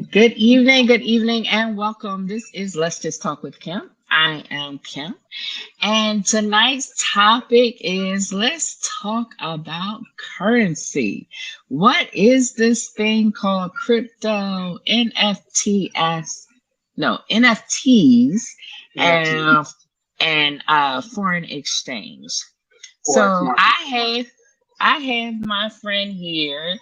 good evening, and welcome. This is Let's Just Talk with Kim. I am Kim, and tonight's topic is let's talk about currency. What is this thing called crypto, NFTs, no, NFTs, NFT, and foreign exchange? Forex So Market. I have my friend here,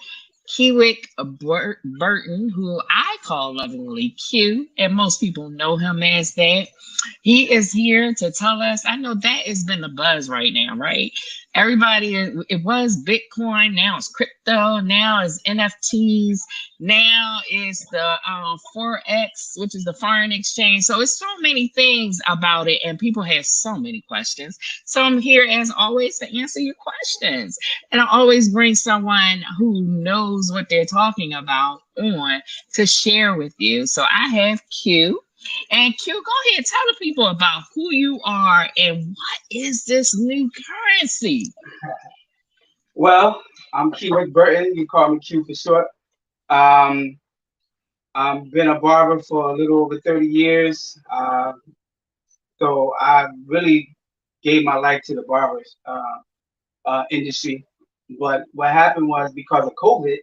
Key-Wick Burton, who I call lovingly Q, and most people know him as that. He is here to tell us. I know that has been the buzz right now, right? Everybody, it was Bitcoin, now it's crypto, now it's NFTs, now it's the Forex, which is the foreign exchange. So it's so many things about it, and people have so many questions. So I'm here as always to answer your questions. And I always bring someone who knows what they're talking about on to share with you. So I have Q. And Q, go ahead, tell the people about who you are and what is this new currency? Well, I'm Key-Wick Burton. You call me Q for short. Um, I've been a barber for a little over 30 years. So I really gave my life to the barbers industry. But what happened was because of COVID,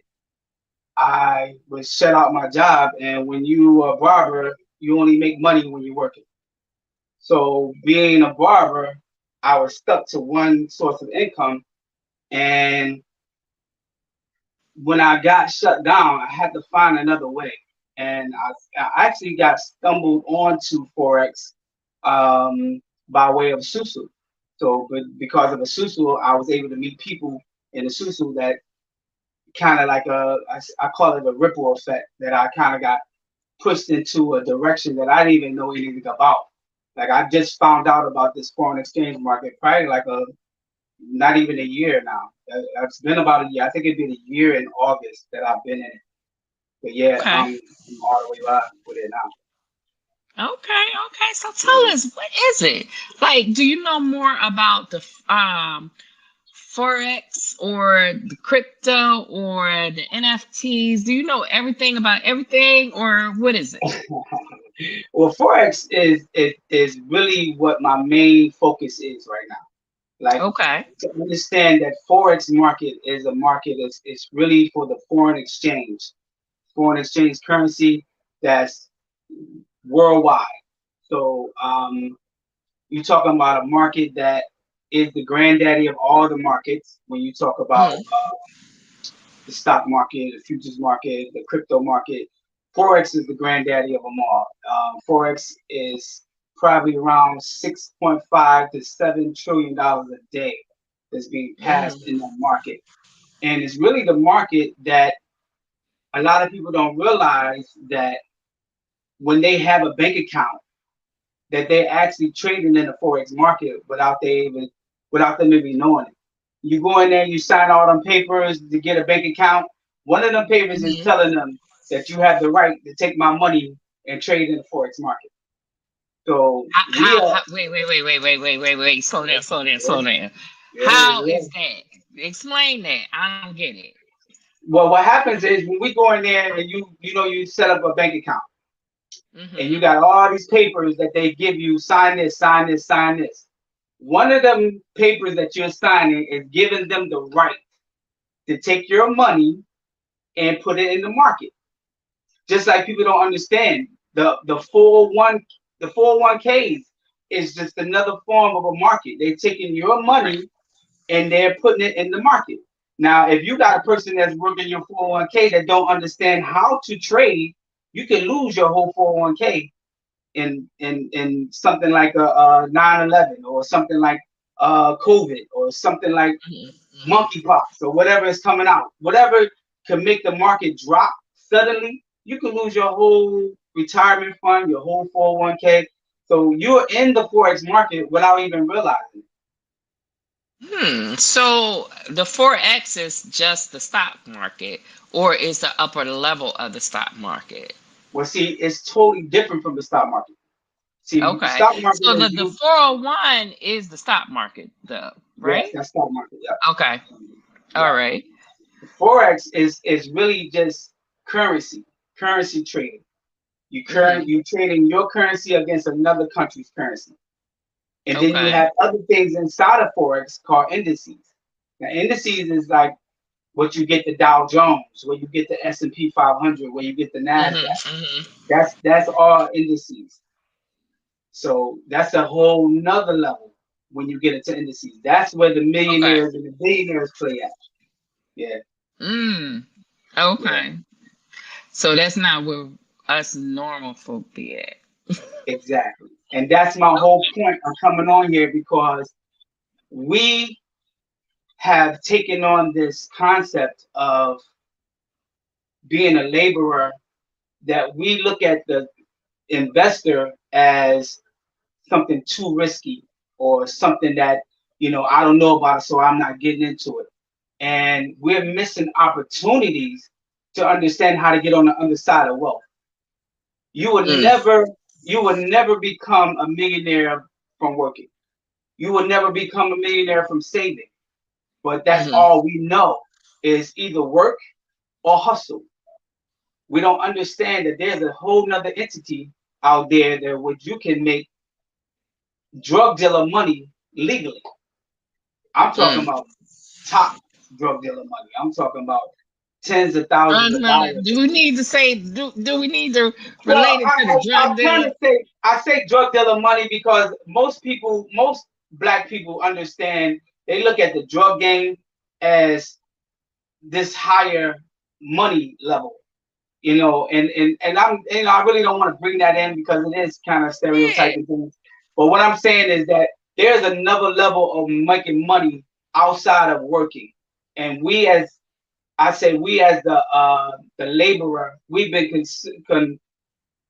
I was shut out my job. And when you are a barber, you only make money when you're working. So being a barber, I was stuck to one source of income. And when I got shut down, I had to find another way. And I actually got stumbled onto Forex by way of Susu. So, but because of a Susu, I was able to meet people in the Susu that kind of like I call it a ripple effect, that I kind of got pushed into a direction that I didn't even know anything about. Like I just found out about this foreign exchange market probably like a not even a year now. It's been about a year. I think it'd been a year in August that I've been in it. But yeah, Okay. I'm all the way live with it now. Okay. So tell us, what is it? Like, do you know more about the Forex or the crypto or the NFTs? Do you know everything about everything or what is it? Well, Forex is really what my main focus is right now. Like Okay. to understand that Forex market is a market it's really for the foreign exchange currency that's worldwide. So you're talking about a market that is the granddaddy of all the markets. When you talk about Mm. the stock market, the futures market, the crypto market, Forex is the granddaddy of them all. Forex is probably around 6.5 to $7 trillion a day that's being passed Mm. in that market. And it's really the market that a lot of people don't realize that when they have a bank account, that they're actually trading in the forex market without them even knowing it. You go in there, you sign all them papers to get a bank account. One of them papers is Mhm. telling them that you have the right to take my money and trade in the forex market. So we are. Wait. Slow down. Yeah, How yeah. is that? Explain that. I don't get it. Well, what happens is when we go in there and you set up a bank account and you Mm-hmm. got all these papers that they give you, sign this, sign this, sign this. One of them papers that you're signing is giving them the right to take your money and put it in the market. Just like people don't understand the 401 the 401ks is just another form of a market. They're taking your Right. money and they're putting it in the market. Now, if you got a person that's working your 401k that don't understand how to trade, you can lose your whole 401k in something like a 9/11 or something like COVID or something like Mm-hmm. monkeypox or whatever is coming out, whatever can make the market drop suddenly, you can lose your whole retirement fund, your whole 401k. So you're in the forex market without even realizing it. So the Forex is just the stock market, or is the upper level of the stock market? Well, see, it's totally different from the stock market. See, Okay. stock market So is the you. 401 is the stock market, though, Yes, right? that's stock market. Yeah, Okay. All yeah. right. Forex is really just currency. currency trading. Mm-hmm. You trading your currency against another country's currency. And then you Okay. have other things inside of Forex called indices. Now, indices is like what you get the Dow Jones, where you get the S&P 500, where you get the Mm-hmm. NASDAQ. Mm-hmm. That's all indices. So that's a whole nother level when you get into indices. That's where the Okay. millionaires and the billionaires play at. Yeah, Mm. yeah, Okay. So that's not where us normal folk be at. exactly. And that's my whole point of coming on here because we have taken on this concept of being a laborer that we look at the investor as something too risky or something that, I don't know about it, so I'm not getting into it. And we're missing opportunities to understand how to get on the other side of wealth. You would Mm. never, you would never become a millionaire from working. You would never become a millionaire from saving. But that's Mm-hmm. all we know is either work or hustle. We don't understand that there's a whole nother entity out there that which you can make drug dealer money legally. I'm talking Mm. about top drug dealer money. I'm talking about tens of thousands of No, no. dollars. Do we need to say? Do we need to relate Well, it to the I drug kind dealer? of say I say drug dealer money because most black people understand they look at the drug game as this higher money level, and I really don't want to bring that in because it is kind of Yeah. stereotyping things. But what I'm saying is that there's another level of making money outside of working, and we as the laborer, we've been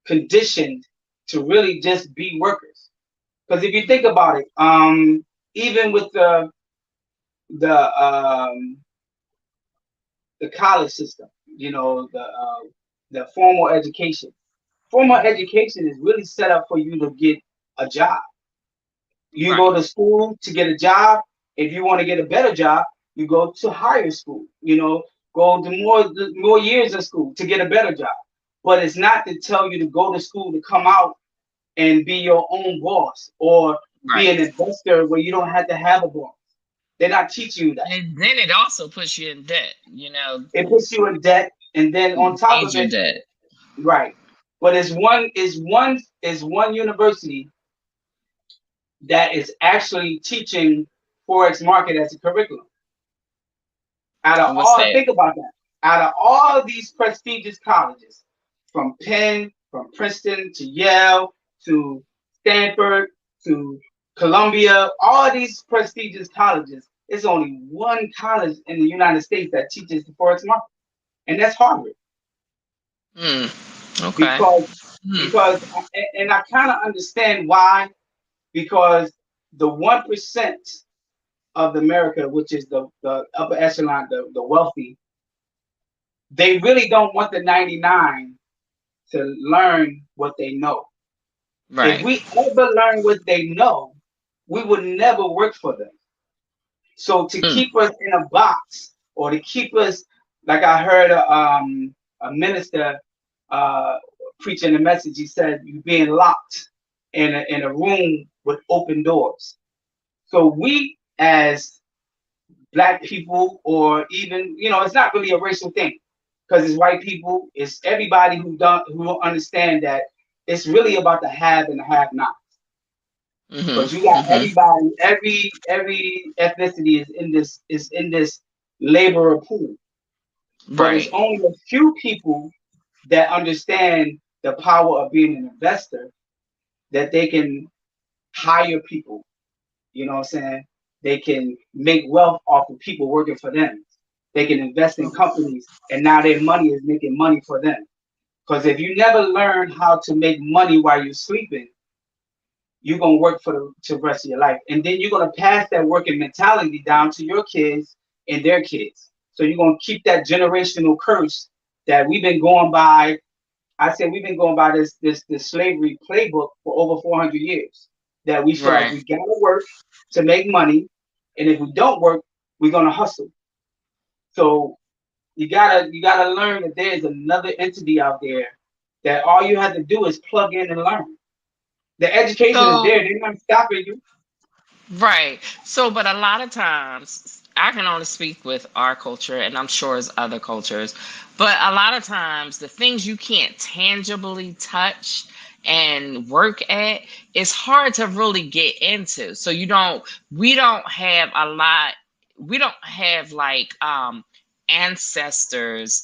conditioned to really just be workers. Because if you think about it, even with the the college system, the formal education. Formal Mm-hmm. education is really set up for you to get a job. You go Right. to school to get a job. If you want to get a better job, you go to higher school. Go to more years of school to get a better job. But it's not to tell you to go to school to come out and be your own boss or be Right. an investor where you don't have to have a boss. They're not teaching you that. And then it also puts you in debt. It puts you in debt, and then on top of Major it, debt. right? But it's one university that is actually teaching Forex market as a curriculum. Out of What's all, that? think about that. Out of all these prestigious colleges, from Penn, from Princeton to Yale to Stanford to Columbia, all these prestigious colleges, it's only one college in the United States that teaches the Forex market, and that's Harvard. Mm. Okay. Because Mm. and I kind of understand why, because the 1% of America, which is the upper echelon, the wealthy, they really don't want the 99 to learn what they know. If Right. we ever learn what they know, we would never work for them. So to Mm. keep us in a box or to keep us, like I heard a minister uh, preaching a message, he said, you're being locked in a room with open doors. So we as black people, or even, it's not really a racial thing because it's white people, it's everybody who don't understand that it's really about the have and the have not. Mm-hmm. Because you got Mm-hmm. everybody, every ethnicity is in this laborer pool. But it's Right. only a few people that understand the power of being an investor, that they can hire people. You know what I'm saying? They can make wealth off of people working for them. They can invest in companies, and now their money is making money for them. Because if you never learn how to make money while you're sleeping, you're gonna work for the rest of your life, and then you're gonna pass that working mentality down to your kids and their kids. So you're gonna keep that generational curse that we've been going by. I said we've been going by this slavery playbook for over 400 years. That we feel like Right. we gotta work to make money, and if we don't work, we're gonna hustle. So You gotta learn that there's another entity out there that all you have to do is plug in and learn. The education is there. So They're not stopping you. right. So, but a lot of times, I can only speak with our culture, and I'm sure it's other cultures, but a lot of times, the things you can't tangibly touch and work at, it's hard to really get into. So, we don't have a lot, we don't have like ancestors,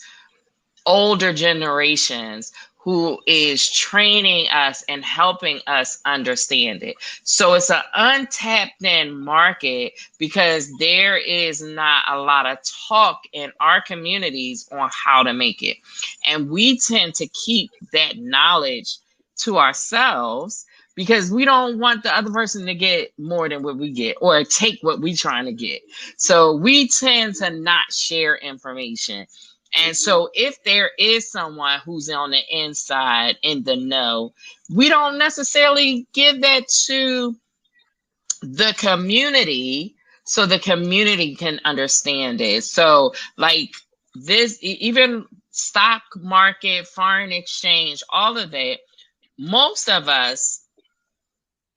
older generations who is training us and helping us understand it. So it's an untapped in market because there is not a lot of talk in our communities on how to make it. And we tend to keep that knowledge to ourselves because we don't want the other person to get more than what we get or take what we trying to get. So we tend to not share information. And so, if there is someone who's on the inside in the know, we don't necessarily give that to the community so the community can understand it. So, like this, even stock market, foreign exchange, all of that, most of us,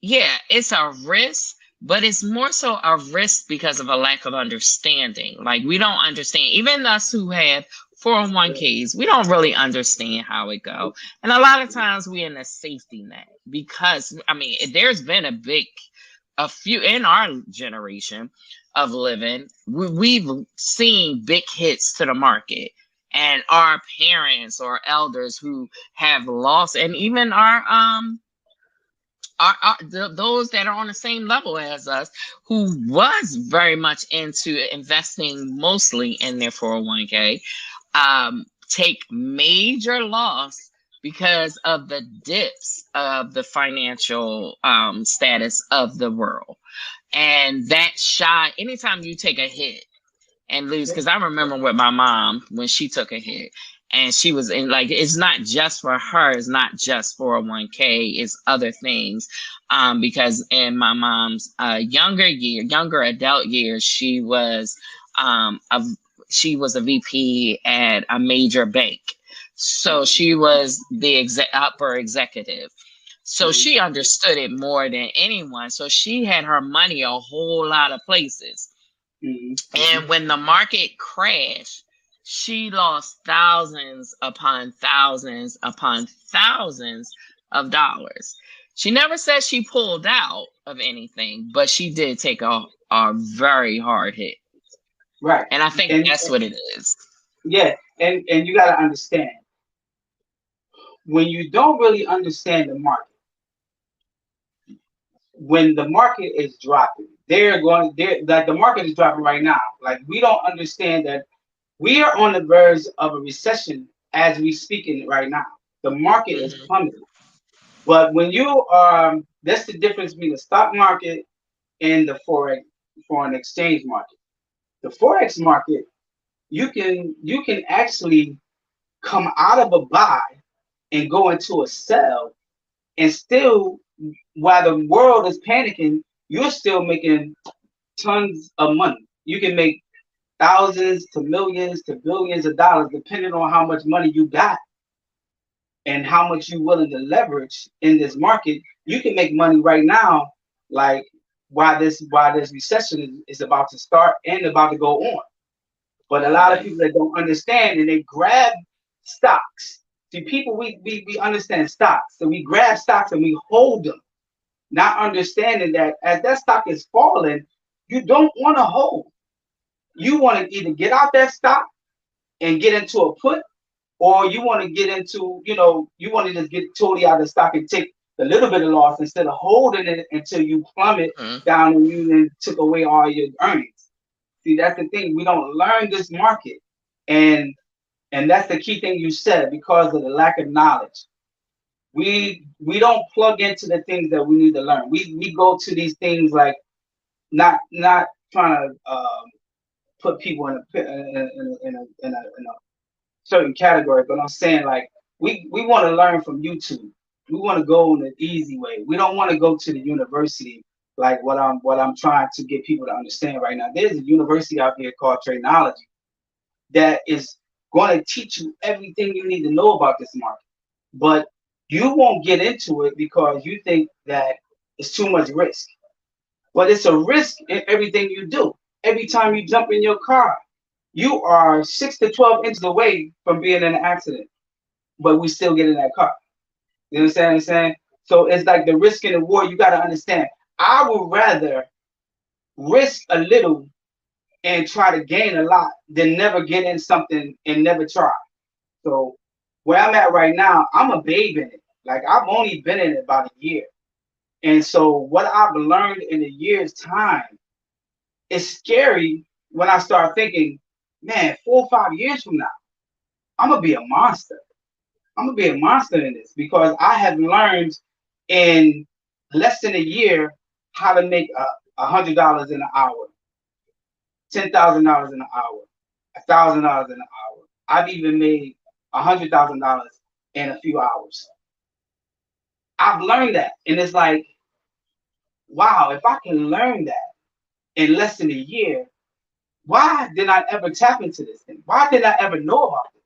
yeah, it's a risk, but it's more so a risk because of a lack of understanding. Like we don't understand, even us who have 401ks, we don't really understand how it go. And a lot of times we in a safety net because I mean, there's been a few in our generation of living, we've seen big hits to the market. And our parents or elders who have lost, and even those that are on the same level as us who was very much into investing mostly in their 401k take major loss because of the dips of the financial status of the world. And that shot, anytime you take a hit and lose, because I remember with my mom when she took a hit and she was in, like, it's not just for her, it's not just 401k, it's other things. Because in my mom's younger adult years, um a, she was a VP at a major bank. So she was the upper executive. So Mhm. she understood it more than anyone. So she had her money a whole lot of places. Mhm. And Mhm. when the market crashed, she lost thousands upon thousands upon thousands of dollars. She never said she pulled out of anything, but she did take a very hard hit. Right. And I think that's And what it is. yeah, and you gotta understand when you don't really understand the market, when the market is dropping, they're like the market is dropping right now. Like we don't understand that we are on the verge of a recession as we speaking right now. The market is Hmm. plummeting. But when that's the difference between the stock market and the foreign exchange market. The forex market, you can actually come out of a buy and go into a sell, and still, while the world is panicking, you're still making tons of money. You can make thousands to millions to billions of dollars depending on how much money you got and how much you're willing to leverage in this market. You can make money right now, like while this recession is about to start and about to go on. But a lot of Right. people that don't understand and they grab stocks. See, people, we understand stocks. So we grab stocks and we hold them, not understanding that as that stock is falling, you don't want to hold. You want to either get out that stock and get into a put, or you want to get into, you want to just get totally out of the stock and take a little bit of loss instead of holding it until you plummet Mhm. down and you then took away all your earnings. See, that's the thing. We don't learn this market. And and that's the key thing you said, because of the lack of knowledge. We don't plug into the things that we need to learn. We go to these things like not trying to put people in a certain category, but I'm saying like we want to learn from YouTube. We want to go in the easy way. We don't want to go to the university like what I'm trying to get people to understand right now. There's a university out here called Tradeology that is going to teach you everything you need to know about this market. But you won't get into it because you think that it's too much risk. But it's a risk in everything you do. Every time you jump in your car, you are 6 to 12 inches away from being in an accident, but we still get in that car. You understand what I'm saying? So it's like the risk in the war. You got to understand. I would rather risk a little and try to gain a lot than never get in something and never try. So where I'm at right now, I'm a babe in it. Like I've only been in it about a year. And so what I've learned in a year's time is scary when I start thinking, man, 4 or 5 years from now, I'm gonna be a monster. I'm gonna be a monster in this because I have learned in less than a year how to make $100 in an hour, $10,000 in an hour, $1,000 in an hour. I've even made $100,000 in a few hours. I've learned that, and it's like, wow, if I can learn that in less than a year, why did I ever tap into this thing? Why did I ever know about this?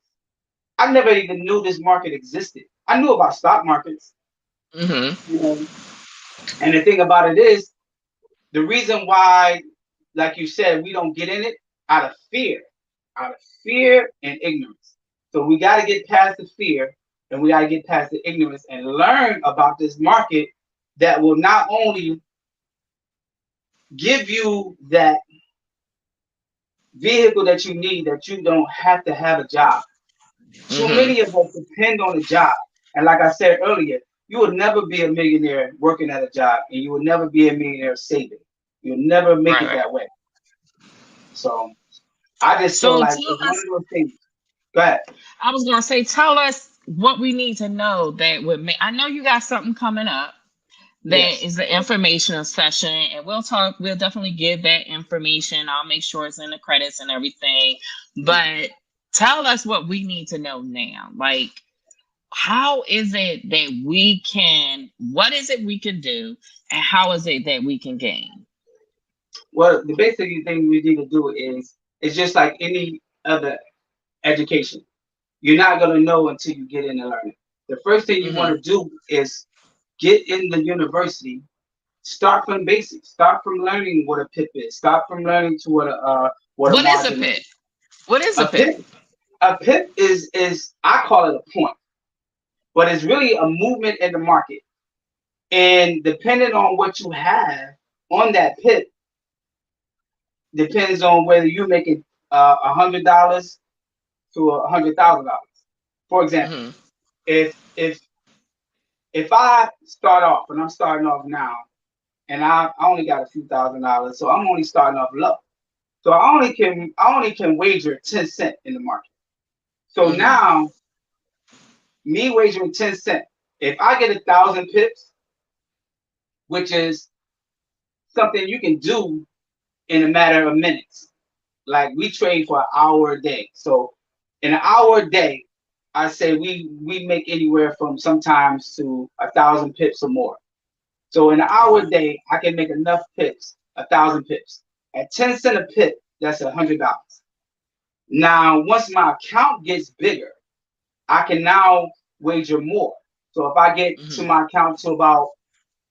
I never even knew this market existed. I knew about stock markets, Mm-hmm. you know, and the thing about it is the reason why, like you said, we don't get in it out of fear and ignorance. So we got to get past the fear and we got to get past the ignorance and learn about this market that will not only give you that vehicle that you need, that you don't have to have a job. Too Mm-hmm. many of us depend on a job. And like I said earlier, you will never be a millionaire working at a job, and you will never be a millionaire saving. You'll never make Right, it right. that way. So I just feel So like tell it's one us, of those things. Go ahead. I was gonna say, tell us what we need to know that would make. I know you got something coming up that Yes. is the informational session, and we'll talk. We'll definitely give that information. I'll make sure it's in the credits and everything. But tell us what we need to know now. Like, how is it that we can? What is it we can do, and how is it that we can gain? Well, the basic thing we need to do is it's just like any other education. You're not gonna know until you get in and learn it. The first thing you want Hmm. to do is get in the university. Start from basics. Start from learning what a pip is. Start from learning to what a What is a margin pit? is. What is a A pit? pip a pip is I call it a point, but it's really a movement in the market. And depending on what you have on that pip, depends on whether you're making $100 to $100,000. For example, Hmm. if if if I start off and I'm starting off now, and I only got a few $1,000s, so I'm only starting off low. So I only can wager 10 cent in the market. So Hmm. now me wagering 10 cent, if I get 1,000 pips, which is something you can do in a matter of minutes. Like we trade for an hour a day. So in an hour a day, I say we make anywhere from sometimes to 1,000 pips or more. So in an hour Okay. a day, I can make enough pips, 1,000 pips. At 10 cent a pip, that's $100. Now, once my account gets bigger, I can now wager more. So if I get to Hmm. my account to about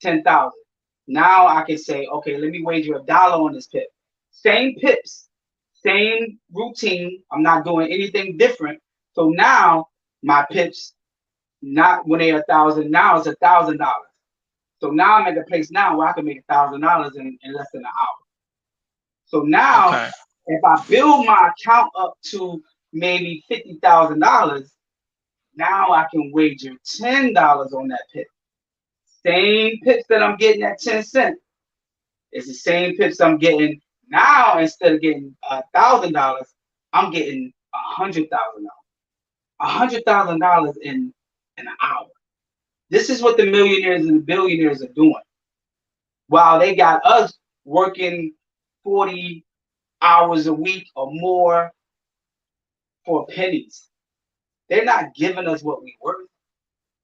10,000, now I can say, okay, let me wager $1 on this pip. Same pips, same routine. I'm not doing anything different. So now my pips, not when they're 1,000, now it's $1,000. So now I'm at the place now where I can make $1,000 in less than an hour. So now, Okay. if I build my account up to maybe $50,000, now I can wager $10 on that pip. Same pips that I'm getting at 10 cents. It's the same pips I'm getting now. Instead of getting $1,000, I'm getting $100,000. $100,000 in an hour. This is what the millionaires and the billionaires are doing. While they got us working 40 hours a week or more for pennies. They're not giving us what we worth.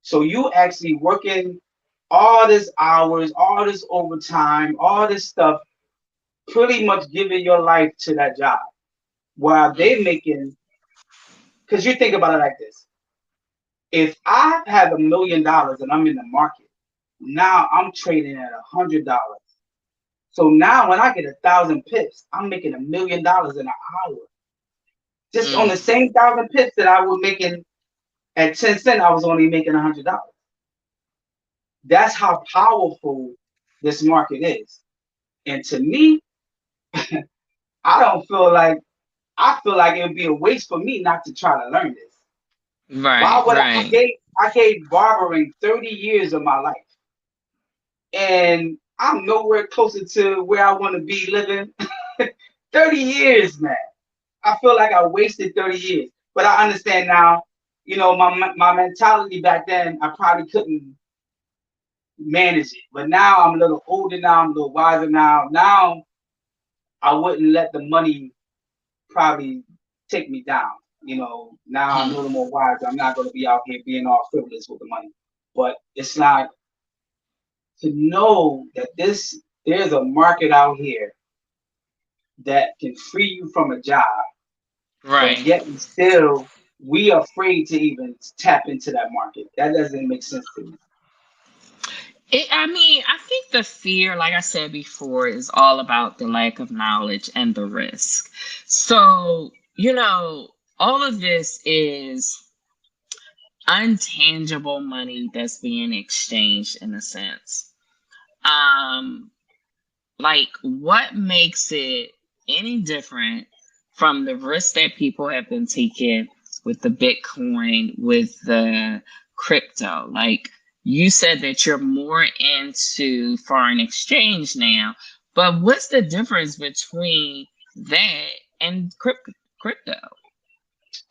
So you actually working all this hours, all this overtime, all this stuff, pretty much giving your life to that job while they making because you think about it like this. If I have $1 million and I'm in the market, now I'm trading at $100. So now when I get 1,000 pips, I'm making $1 million in an hour. Just on the same 1,000 pips that I was making at 10 cents, I was only making $100. That's how powerful this market is. And to me, I don't feel like I feel like it would be a waste for me not to try to learn this. Why Right, would right. I gave barbering 30 years of my life, and I'm nowhere closer to where I want to be living. 30 years, man. I feel like I wasted 30 years. But I understand now, my mentality back then, I probably couldn't manage it. But now I'm a little older now, I'm a little wiser now. Now I wouldn't let the money probably take me down. Now I'm a little more wise. I'm not going to be out here being all frivolous with the money. But it's not to know that there's a market out here that can free you from a job, but Right. yet and still we are afraid to even tap into that market. That doesn't make sense to me. I mean, I think the fear, like I said before, is all about the lack of knowledge and the risk. So, all of this is untangible money that's being exchanged in a sense. Um, like what makes it any different from the risk that people have been taking with the Bitcoin, with the crypto? Like you said that you're more into foreign exchange now, but what's the difference between that and crypto?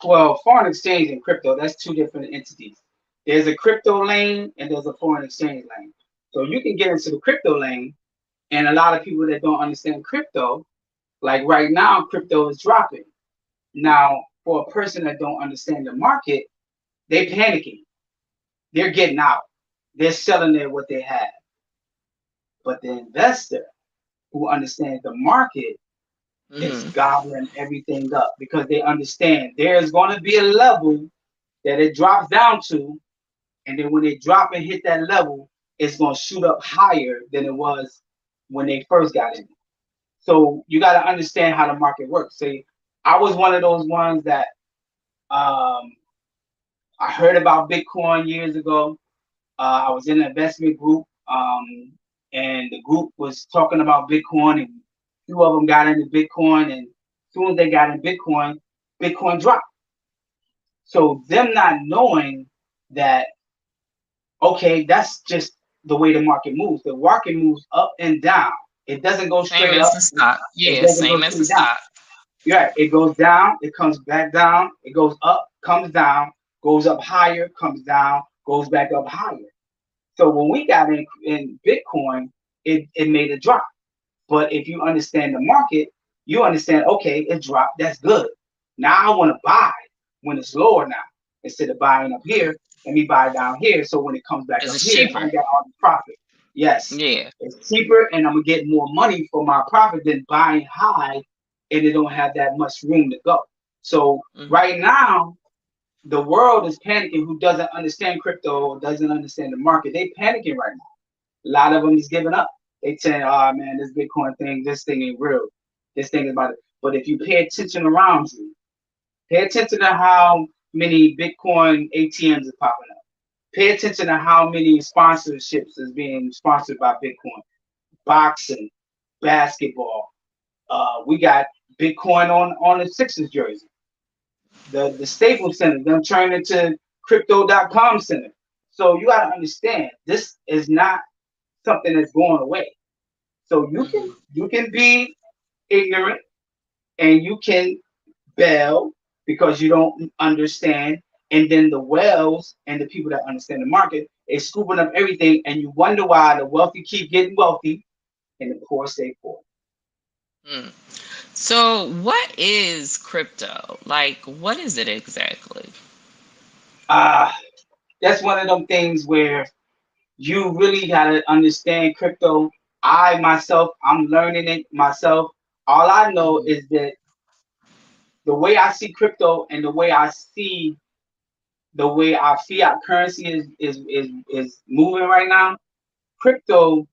Well, foreign exchange and crypto, that's two different entities. There's a crypto lane and there's a foreign exchange lane. So you can get into the crypto lane, and a lot of people that don't understand crypto, like right now, crypto is dropping. Now, for a person that don't understand the market, they panicking. They're getting out. They're selling their what they have. But the investor who understands the market is Hmm. gobbling everything up because they understand there's going to be a level that it drops down to, and then when they drop and hit that level, it's going to shoot up higher than it was when they first got in. So you got to understand how the market works. See, I was one of those ones that um, I heard about Bitcoin years ago. I was in an investment group, and the group was talking about Bitcoin, and two of them got into Bitcoin, and as soon as they got in Bitcoin, Bitcoin dropped. So them not knowing that, okay, that's just the way the market moves. The market moves up and down. It doesn't go Same straight as up. the stock. It Yeah, doesn't go same as the straight down. stock. Yeah, it goes down, it comes back down, it goes up, comes down, goes up higher, comes down, goes back up higher. So when we got in Bitcoin, it made a drop. But if you understand the market, you understand, okay, it dropped, that's good. Now I want to buy when it's lower now. Instead of buying up here, let me buy down here. So when it comes back Because up it's here, I cheaper. got all the profit. Yes, Yeah. it's cheaper and I'm gonna get more money for my profit than buying high and it don't have that much room to go. So Hmm. right now, the world is panicking who doesn't understand crypto or doesn't understand the market. They panicking right now. A lot of them is giving up. They saying, "Oh man, this Bitcoin thing, this thing ain't real. This thing is about it." But if you pay attention around you, pay attention to how many Bitcoin ATMs are popping up. Pay attention to how many sponsorships is being sponsored by Bitcoin. Boxing, basketball. We got Bitcoin on the Sixers jersey. The Staples Center, them turned into Crypto.com Center. So you got to understand, this is not something that's going away. So Hmm. you can be ignorant and you can bail because you don't understand. And then the whales and the people that understand the market is scooping up everything, and you wonder why the wealthy keep getting wealthy and the poor stay poor. Mm. So, what is crypto? Like, what is it exactly? Ah, that's one of them things where you really gotta understand crypto. I myself, I'm learning it myself. All I know Hmm. is that the way I see crypto and the way our fiat currency is moving right now, crypto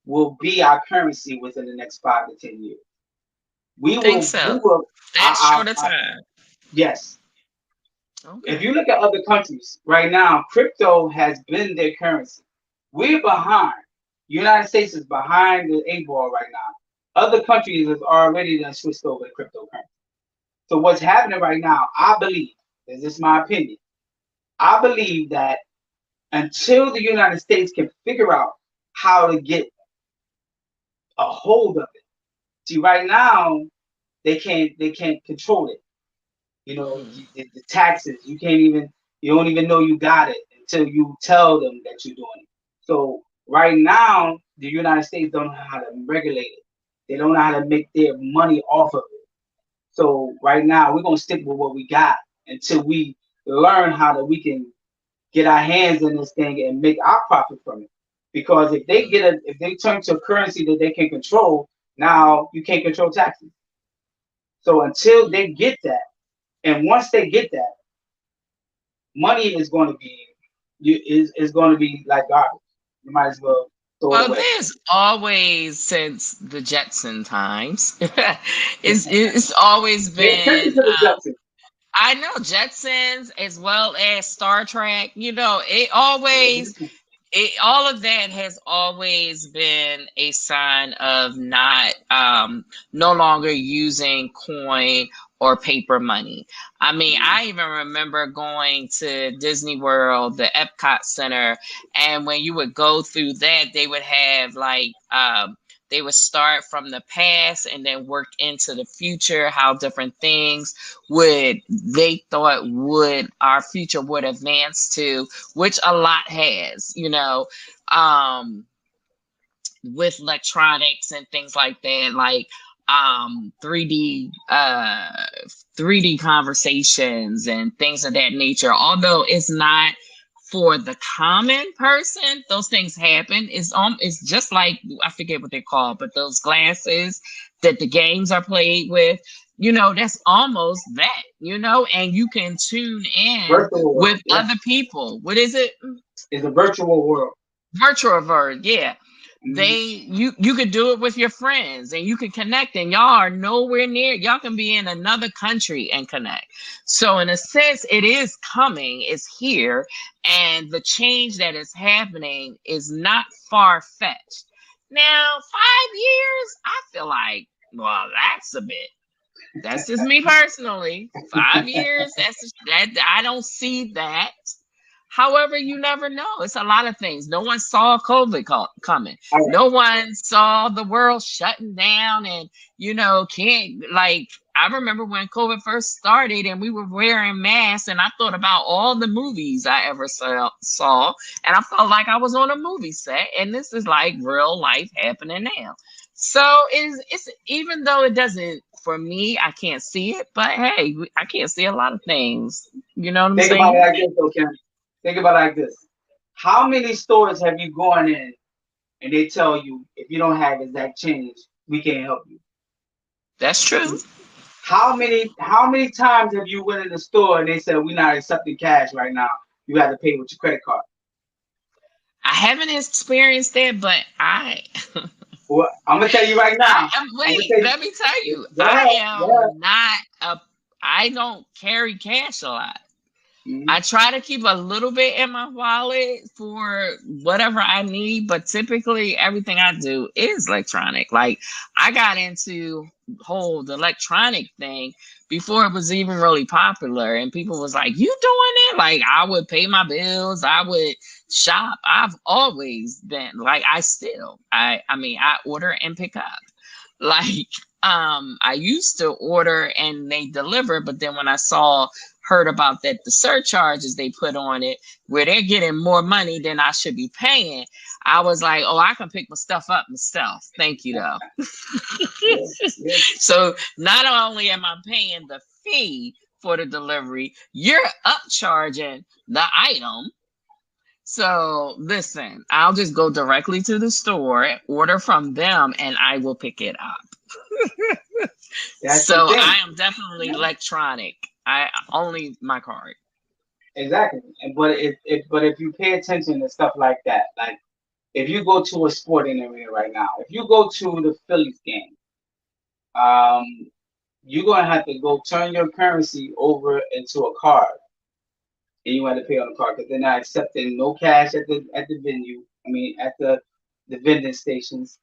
will be our currency within the next 5 to 10 years. I think We so. will, That short of time. yes. If Okay. you look at other countries right now, crypto has been their currency. We're behind. United States is behind the 8 ball right now. Other countries have already done switched over to cryptocurrency. So what's happening right now, I believe, this is my opinion, I believe that until the United States can figure out how to get a hold of it. See, right now they can't control it. You know, Hmm. the taxes, you don't even know you got it until you tell them that you're doing it. So right now, the United States don't know how to regulate it. They don't know how to make their money off of it. So right now, we're gonna stick with what we got until we learn how that we can get our hands in this thing and make our profit from it. Because if they turn to a currency that they can control, now you can't control taxes. So until they get that, and once they get that, money is going to be like garbage. You might as well throw it Well, away. there's always since the Jetson times, it's always Pay attention been. to the Jetsons. I know Jetsons as well as Star Trek. You know, it always all of that has always been a sign of not no longer using coin or paper money. I mean, I even remember going to Disney World, the Epcot Center, and when you would go through that, they would have like they would start from the past and then work into the future, how different things would they thought would our future would advance to, which a lot has, um, with electronics and things like that, like 3D 3D conversations and things of that nature. Although it's not for the common person, those things happen. It's just like I forget what they're called, but those glasses that the games are played with. That's almost that, and you can tune in Virtual world, with yeah, other people. What is it? it's a virtual world. Virtual word, yeah. Mhm. You could do it with your friends and you can connect, and y'all are nowhere near, y'all can be in another country and connect. So in a sense, it is coming, it's here, and the change that is happening is not far-fetched. Now 5 years, I feel like, well, that's just me personally. 5 years, that I don't see that. However, you never know. It's a lot of things. No one saw COVID coming. All right. No one saw the world shutting down, and can't, like, I remember when COVID first started and we were wearing masks, and I thought about all the movies I ever saw, and I felt like I was on a movie set, and this is like real life happening now. So it's even though it doesn't, for me, I can't see it, but hey, I can't see a lot of things. You know what I'm Think about it saying? like this, though, Kim. Think about it like this. How many stores have you gone in and they tell you if you don't have exact change, we can't help you? That's true. How many times have you went in the store and they said we're not accepting cash right now? You have to pay with your credit card. I haven't experienced that, but I Well, I'm gonna tell you right I now. am I'm gonna wait, tell you. let me tell you, Go ahead. Go ahead. I don't carry cash a lot. Mhm. I try to keep a little bit in my wallet for whatever I need, but typically everything I do is electronic. Like, I got into the electronic thing before it was even really popular, and people was like, "You doing it?" Like, I would pay my bills, I would shop. I've always been like, I mean, I order and pick up. Like, I used to order and they deliver, but then when I heard about that, the surcharges they put on it, where they're getting more money than I should be paying, I was like, oh, I can pick my stuff up myself. Thank you, though. Yeah, yeah. So not only am I paying the fee for the delivery, you're upcharging the item. So listen, I'll just go directly to the store, order from them, and I will pick it up. That's the So thing. I am definitely electronic. I only my card. Exactly. And but if you pay attention to stuff like that, like if you go to a sporting arena right now, if you go to the Phillies game, um, you're gonna have to go turn your currency over into a card, and you have to pay on the card because they're not accepting no cash at the venue. I mean, at the vending stations,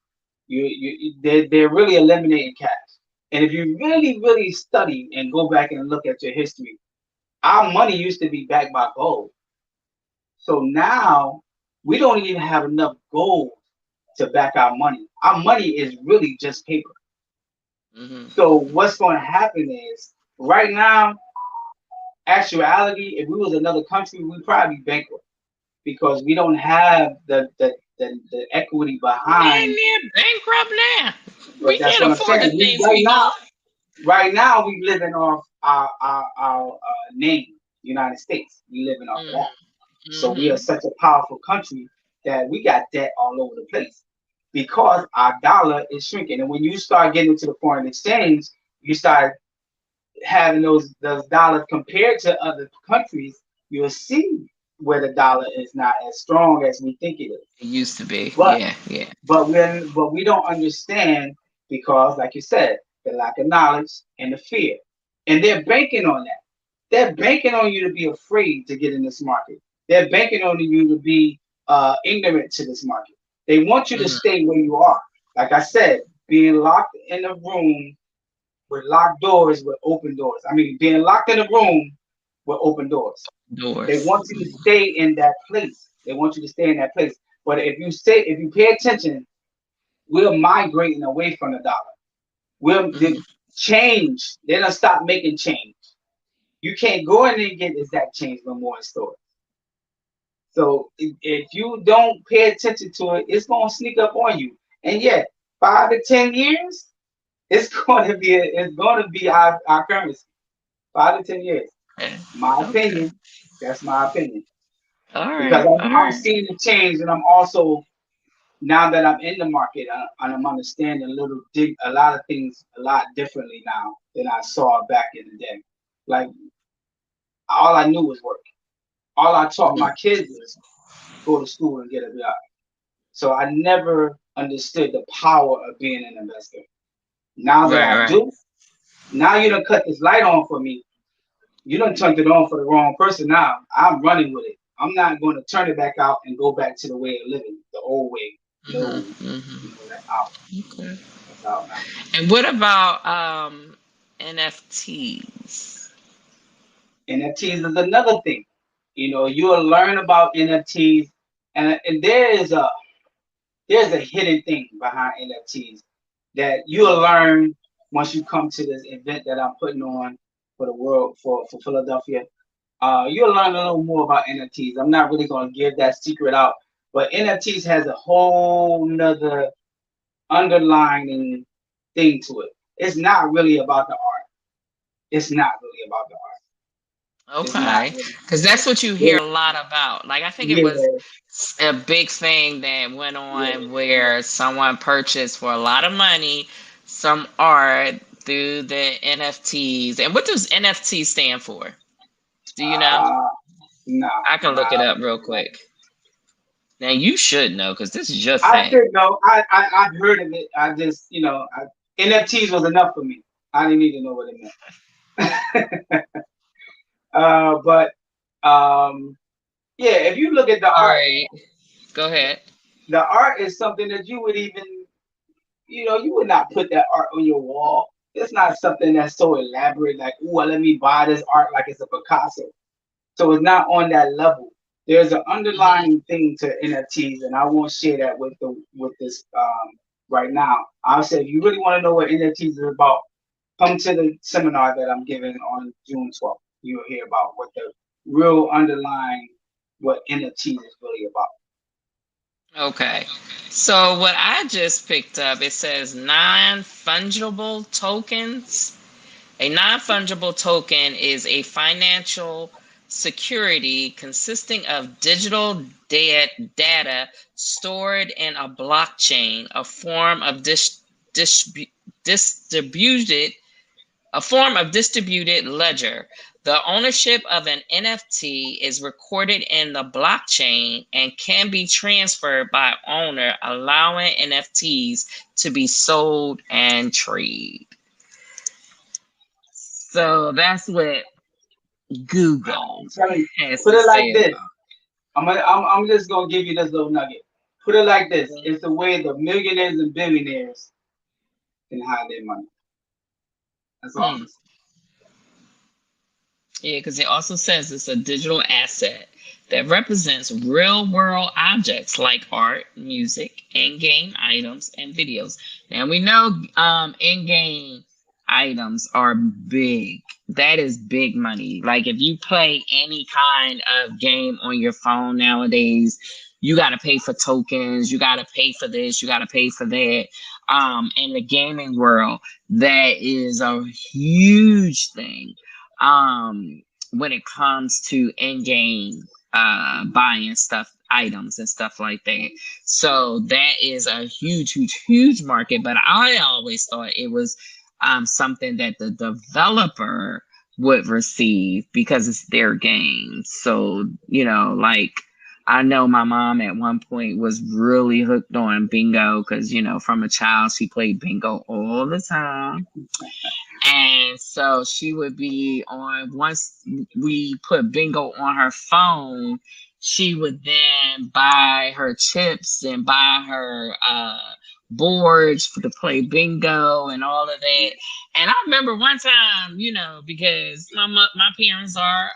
they're really eliminating cash. And if you really study and go back and look at your history, our money used to be backed by gold. So now we don't even have enough gold to back our money. Our money is really just paper. Hmm. So what's going to happen is right now, actuality, if we was another country, we'd probably be bankrupt because we don't have the equity Man, behind. they're bankrupt now. We But that's can't what I'm afford the saying. We things right we now, want. we living off our name, United States. We living off of that. So we are Hmm. such a powerful country that we got debt all over the place because our dollar is shrinking. And when you start getting into the foreign exchange, you start having those dollars compared to other countries, you'll see where the dollar is not as strong as we think it is. It used to be. But Yeah, yeah. but we don't understand because, like you said, the lack of knowledge and the fear, and they're banking on that. They're banking on you to be afraid to get in this market. They're banking on you to be ignorant to this market. They want you to Hmm. stay where you are. Like I said, being locked in a room with locked doors with open doors. I mean, being locked in a room with open doors. They Doors. want you to stay in that place. They want you to stay in that place. But if you pay attention, we're migrating away from the dollar. We're Hmm. the change. They're gonna stop making change. You can't go in and get exact change no more in stores. So if you don't pay attention to it, it's gonna sneak up on you. And yet, 5 to 10 years, it's gonna be our currency. 5 to 10 years. Okay. My Okay. opinion. That's my opinion. All Because right. All I'm right. seeing the change, and I'm also now that I'm in the market, and I'm understanding a lot of things a lot differently now than I saw back in the day. Like all I knew was work. All I taught my kids was go to school and get a job. So I never understood the power of being an investor. Now that Right. I Right. do, now you done cut this light on for me. You done turned it on for the wrong person now. I'm running with it. I'm not going to turn it back out and go back to the way of living, the old way. Hmm. No, Hmm. that's out. Okay. That's out now. And what about NFTs? NFTs is another thing. You'll learn about NFTs, and there's a hidden thing behind NFTs that you'll learn once you come to this event that I'm putting on for the world for Philadelphia. You'll learn a little more about NFTs. I'm not really going to give that secret out, but NFTs has a whole nother underlining thing to it. It's not really about the art. It's not really about the art. It's not Okay, really. because that's what you hear Yeah, a lot about. Like, I think it was yeah, a big thing that went on yeah. where someone purchased for a lot of money some art through the NFTs. And what does NFT stand for? Do you know? Uh, nah, I can look it nah. up real quick. Now you should know because this is your I thing. should know. I've heard of it. I just NFTs was enough for me. I didn't need to know what it meant. But yeah, if you look at the All art, right, go ahead. the art is something that you would even, you would not put that art on your wall. It's not something that's so elaborate, like, ooh, let me buy this art like it's a Picasso. So it's not on that level. There's an Hmm. underlying thing to NFTs, and I won't share that with this right now. I'll say if you really want to know what NFTs is about, come to the seminar that I'm giving on June 12th. You'll hear about what the real underlying what NFTs is really about. Okay. So what I just picked up, it says non-fungible tokens. A non-fungible token is a financial security consisting of digital data stored in a blockchain, a form of distributed ledger. The ownership of an NFT is recorded in the blockchain and can be transferred by owner, allowing NFTs to be sold and traded. So that's what Google has Put to it like say this. about. I'm just gonna give you this little nugget. Put it like this. It's the way the millionaires and billionaires can hide their money. That's all. Yeah, because it also says it's a digital asset that represents real world objects like art, music, in-game items, and videos. Now we know in-game items are big. That is big money. Like if you play any kind of game on your phone nowadays, you got to pay for tokens, you got to pay for this, you got to pay for that. In the gaming world, that is a huge thing. When it comes to in-game buying stuff, items and stuff like that. So that is a huge market. But I always thought it was something that the developer would receive because it's their game. So, like I know my mom at one point was really hooked on bingo because, from a child, she played bingo all the time. And so she would be on, once we put bingo on her phone, she would then buy her chips and buy her boards to play bingo and all of that. And I remember one time, because my parents are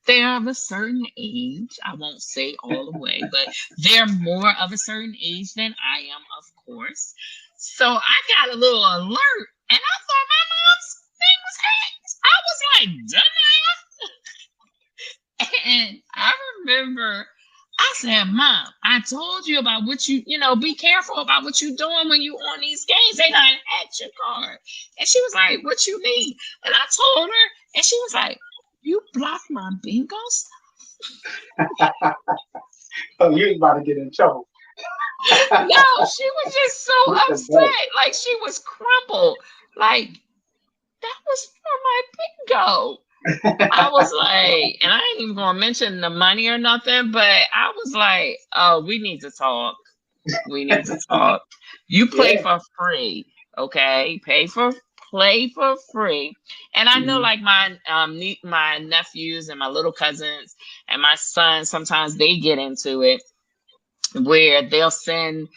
they're of a certain age. I won't say all the way, but they're more of a certain age than I am, of course. So I got a little alert, and I thought my mom's thing was hacked. I was like, dumbass. And I remember I said, Mom, I told you about what be careful about what you're doing when you on these games. They done hacked your card. And she was like, what you mean? And I told her, and she was like, you blocked my bingo stuff? Oh, you was about to get in trouble. No, she was just so upset. Like she was crumbled. Like that was for my bingo. I was like, and I ain't even gonna mention the money or nothing, but I was like, oh, we need to talk. We need to talk. You play for free, okay? Play for free. And I know like my my nephews and my little cousins and my son, sometimes they get into it where they'll send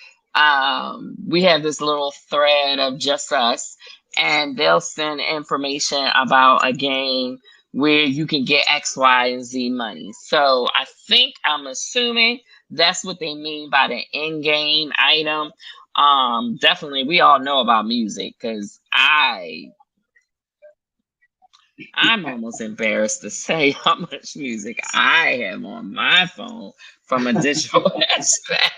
we have this little thread of just us, and they'll send information about a game where you can get X, Y, and Z money. So I'm assuming that's what they mean by the in-game item. Definitely we all know about music because I'm almost embarrassed to say how much music I have on my phone from a digital aspect.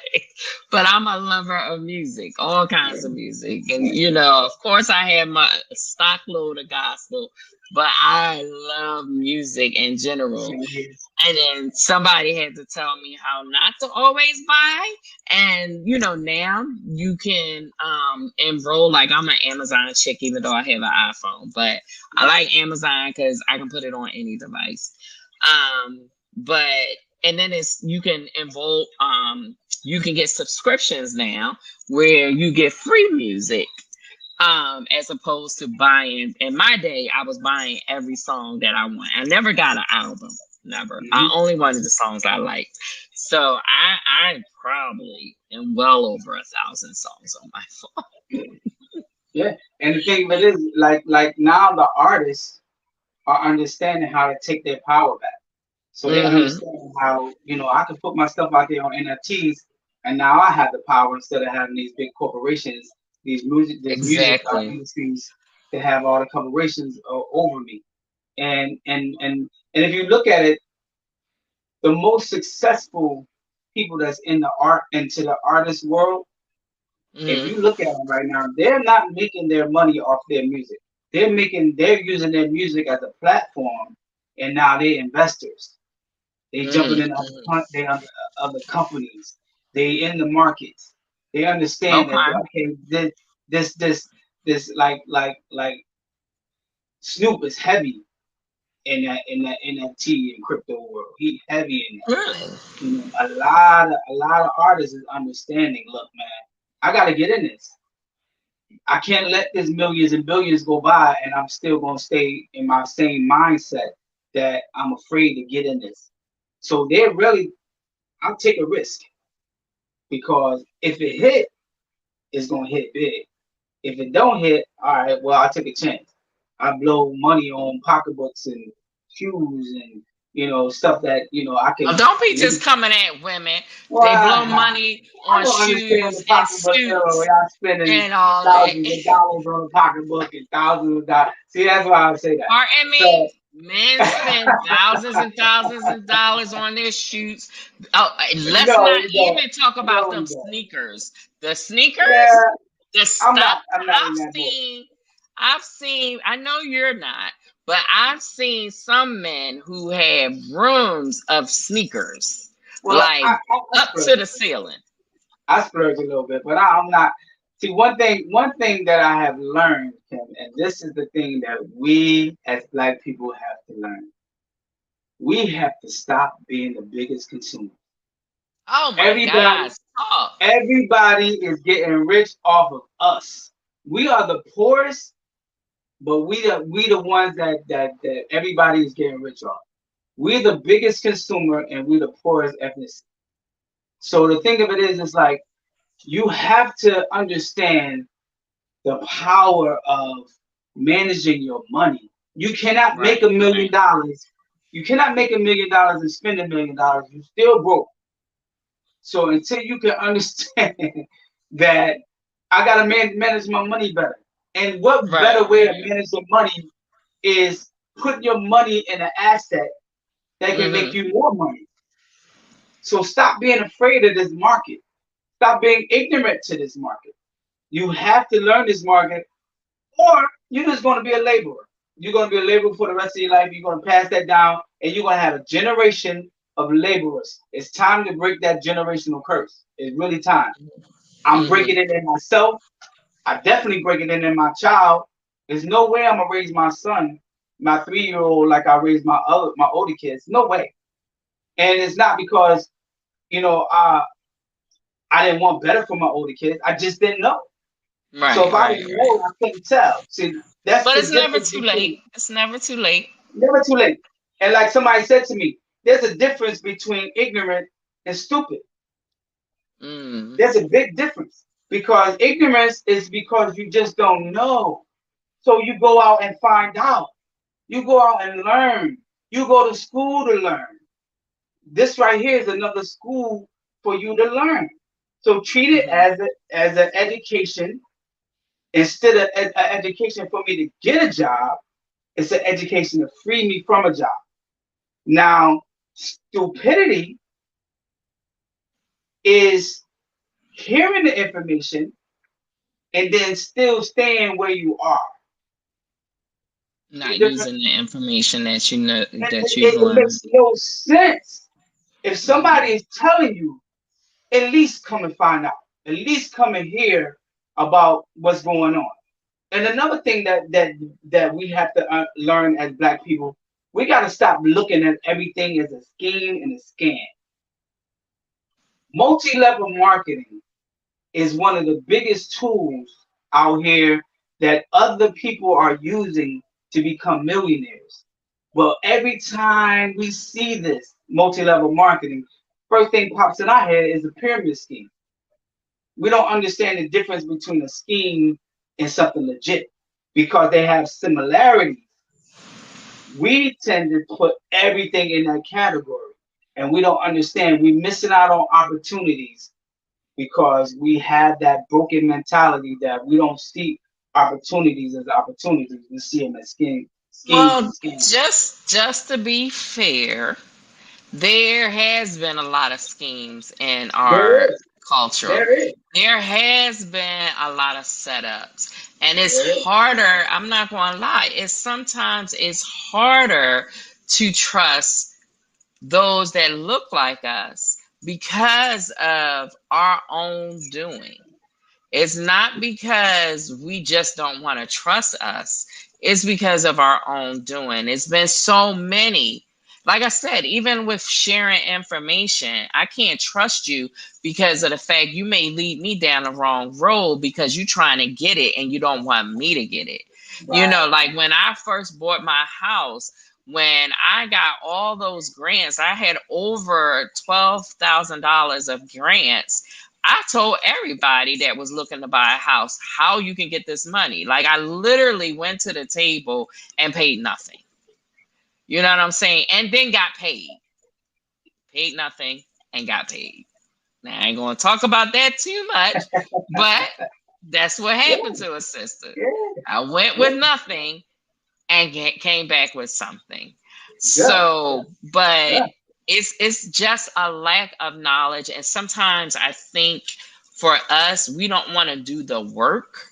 But I'm a lover of music, all kinds of music. And, of course, I have my stock load of gospel, but I love music in general. And then somebody had to tell me how not to always buy. And, now you can enroll. Like I'm an Amazon chick, even though I have an iPhone. But I like Amazon because I can put it on any device. And then you can enroll. You can get subscriptions now where you get free music. As opposed to buying. In my day, I was buying every song that I want. I never got an album. Never. I only wanted the songs I liked. So I probably am well over 1,000 songs on my phone. Yeah, and the thing of it is, like now the artists are understanding how to take their power back. So they understand how I can put my stuff out there on NFTs, and now I have the power instead of having these big corporations, these music industries that have all the corporations over me. And if you look at it, the most successful people that's in the into the artist world, if you look at them right now, they're not making their money off their music. They're using their music as a platform, and now they're investors. They jumping in other companies. They in the markets. They understand that okay, this Snoop is heavy in that NFT and crypto world. He heavy in that. Really? You know, a lot of artists is understanding. Look, man, I gotta get in this. I can't let this millions and billions go by, and I'm still gonna stay in my same mindset that I'm afraid to get in this. So they're really, I'll take a risk because if it hit, it's gonna hit big. If it don't hit, all right, well, I take a chance. I blow money on pocketbooks and shoes and stuff that I Oh, can. don't be just coming at women. Well, They blow money I on don't understand the shoes and pocketbook era. suits Y'all spending and all that. thousands of dollars on a pocketbook and thousands of dollars. See, that's why I say that. Pardon So, me. Men spend thousands and thousands of dollars on their shoes. Oh, let's no, not we don't. even talk about No, them we don't. sneakers. The Yeah, sneakers, the I'm stuff not. I'm not in that boat. I've seen, I know you're not, but I've seen some men who have rooms of sneakers, Well, like I up to the ceiling. I splurge a little bit, but I'm not. See, one thing that I have learned, Kim, and this is the thing that we as Black people have to learn. We have to stop being the biggest consumer. Oh my Everybody, God, stop. everybody is getting rich off of us. We are the poorest, but we the ones that everybody is getting rich off. We're the biggest consumer, and we're the poorest ethnicity. So the thing of it is like you have to understand the power of managing your money. You cannot make Right, $1 million. You cannot make $1 million and spend $1 million. You still broke. So until you can understand that I gotta manage my money better. And what right, better way of managing money is put your money in an asset that can make mm-hmm. you more money. So stop being afraid of this market. Stop being ignorant to this market. You have to learn this market, or you're just going to be a laborer. You're going to be a laborer for the rest of your life. You're going to pass that down, and you're going to have a generation of laborers. It's time to break that generational curse. It's really time. I'm Mm-hmm. breaking it in myself. I definitely breaking it in my child. There's no way I'm gonna raise my son, my 3-year-old, like I raised my older kids. No way. And it's not because you know uh, I didn't want better for my older kids. I just didn't know. So Right, if I right, didn't right. know, I couldn't tell. See, that's But the it's never difference too late. between It's never too late. never too late. And like somebody said to me, there's a difference between ignorant and stupid. Mm. There's a big difference because ignorance is because you just don't know. So you go out and find out. You go out and learn. You go to school to learn. This right here is another school for you to learn. So treat it Mm-hmm. as an education instead of an education for me to get a job. It's an education to free me from a job. Now, stupidity is hearing the information and then still staying where you are. Not See the difference? using the information that you know It, that you've it, it learned. makes no sense. If somebody Mm-hmm. is telling you, at least come and find out. At least come and hear about what's going on. And another thing that we have to learn as Black people, we got to stop looking at everything as a scheme and a scam. Multi-level marketing is one of the biggest tools out here that other people are using to become millionaires. Well, every time we see this multi-level marketing, first thing pops in our head is a pyramid scheme. We don't understand the difference between a scheme and something legit because they have similarities. We tend to put everything in that category and we don't understand we're missing out on opportunities because we have that broken mentality that we don't see opportunities as opportunities. We see them as schemes and Well, scams. just to be fair, there has been a lot of schemes in There our is. culture. There is. There has been a lot of setups, and it's There is. harder. I'm not going to lie. It's harder to trust those that look like us because of our own doing. It's not because we just don't want to trust us. It's because of our own doing. It's been so many. Like I said, even with sharing information, I can't trust you because of the fact you may lead me down the wrong road because you're trying to get it and you don't want me to get it. You Right. know, like when I first bought my house, when I got all those grants, I had over $12,000 of grants. I told everybody that was looking to buy a house how you can get this money. Like I literally went to the table and paid nothing. You know what I'm saying? And then got paid. Paid nothing and got paid. Now I ain't gonna talk about that too much, but that's what Yeah, happened to a sister. yeah, I went yeah. with nothing and came back with something. Good, So, but good. it's just a lack of knowledge, and sometimes I think for us, we don't want to do the work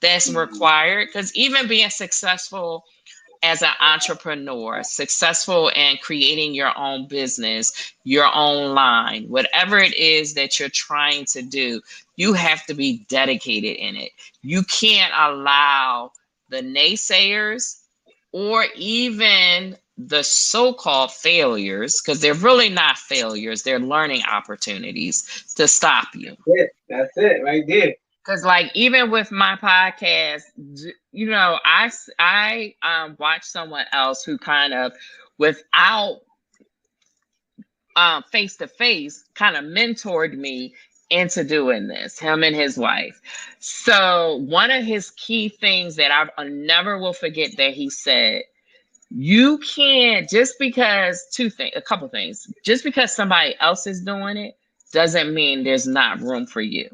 that's Mhm. required because even being successful as an entrepreneur, successful in creating your own business, your own line, whatever it is that you're trying to do, you have to be dedicated in it. You can't allow the naysayers or even the so-called failures, because they're really not failures, they're learning opportunities to stop you. That's it right there. Because like even with my podcast, you know, I watched someone else who kind of without face to face kind of mentored me into doing this, him and his wife. So one of his key things that I never will forget that he said, you can't just because a couple things, just because somebody else is doing it doesn't mean there's not room for you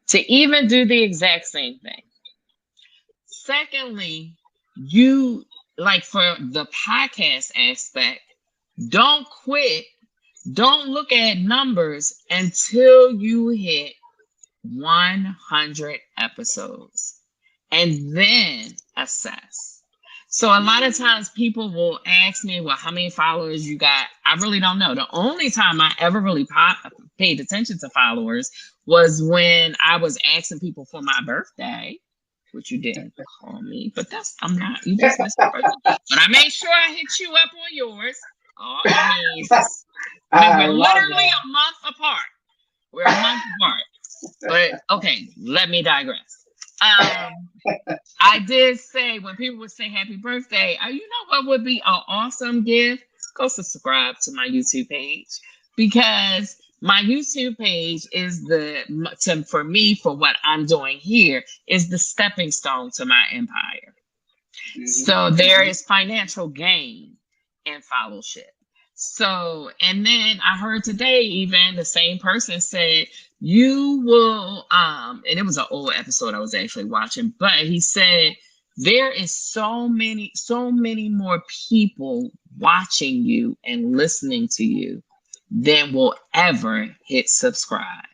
to even do the exact same thing. Secondly, you like for the podcast aspect, don't quit. Don't look at numbers until you hit 100 episodes and then assess. So a lot of times people will ask me, well, how many followers you got? I really don't know. The only time I ever really paid attention to followers was when I was asking people for my birthday, which you didn't call me, but I'm not, you just missed my birthday. But I made sure I hit you up on yours. Oh, we're I love literally that. a month apart. We're a month apart. But okay, let me digress. I did say when people would say happy birthday, you know what would be an awesome gift? Go subscribe to my YouTube page because my YouTube page is for me, for what I'm doing here, is the stepping stone to my empire. Hmm. So there Hmm. is financial gain in fellowship. So, and then I heard today, even the same person said, you will, and it was an old episode I was actually watching, but he said, there is so many more people watching you and listening to you than will ever hit subscribe.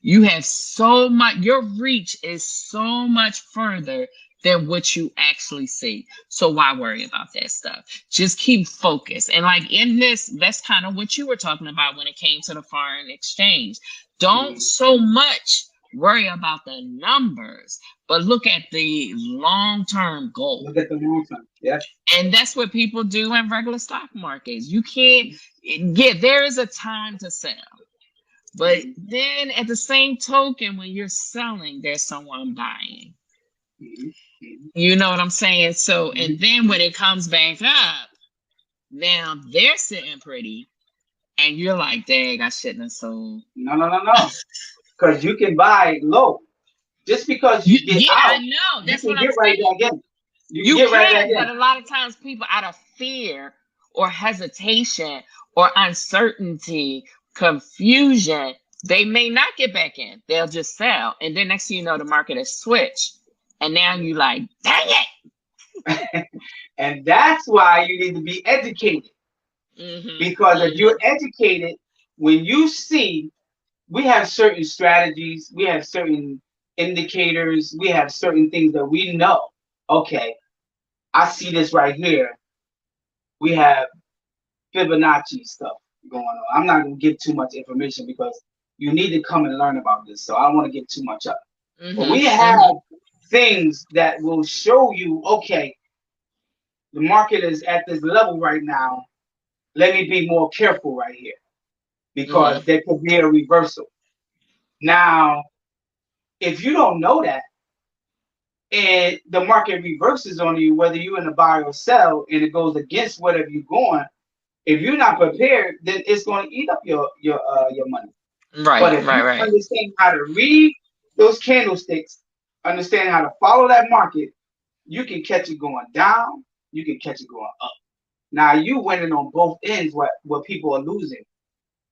You have so much, your reach is so much further than what you actually see. So why worry about that stuff? Just keep focused. And like in this, that's kind of what you were talking about when it came to the foreign exchange. Don't Hmm. so much worry about the numbers, but look at the long-term goal. Look at the long term. Yes. And that's what people do in regular stock markets. You can't, yeah, there is a time to sell. But Hmm. then at the same token, when you're selling, there's someone buying. Hmm. Hmm. You know what I'm saying? So, Hmm. and then when it comes back up, now they're sitting pretty, and you're like, dang, I shouldn't have sold. No, no, no, no. Because you can buy low. Just because you get Yeah, I out, know. you That's can what get I'm right saying. back in. You can You get right back can, but in. a lot of times people out of fear or hesitation or uncertainty, confusion, they may not get back in. They'll just sell. And then next thing you know, the market has switched. And now you like, dang And that's why you need to be educated. it. Because if you're educated, when you see, we have certain strategies, we have certain indicators, we have certain things that we know. Okay, I see this right here. We have Fibonacci stuff going on. I'm not going to give too much information because you need to come and learn about this. So I don't want to get too much up. But we Mm-hmm. have Mm-hmm. things that will show you, okay, the market is at this level right now. Let me be more careful right here because Mm-hmm. there could be a reversal. Now, if you don't know that and the market reverses on you, whether you're in a buy or sell, and it goes against whatever you're going, if you're not prepared, then it's going to eat up your money. But Right. if Right. you Right. understand how to read those candlesticks, understand how to follow that market, you can catch it going down, you can catch it going up. Now you winning on both ends what people are losing.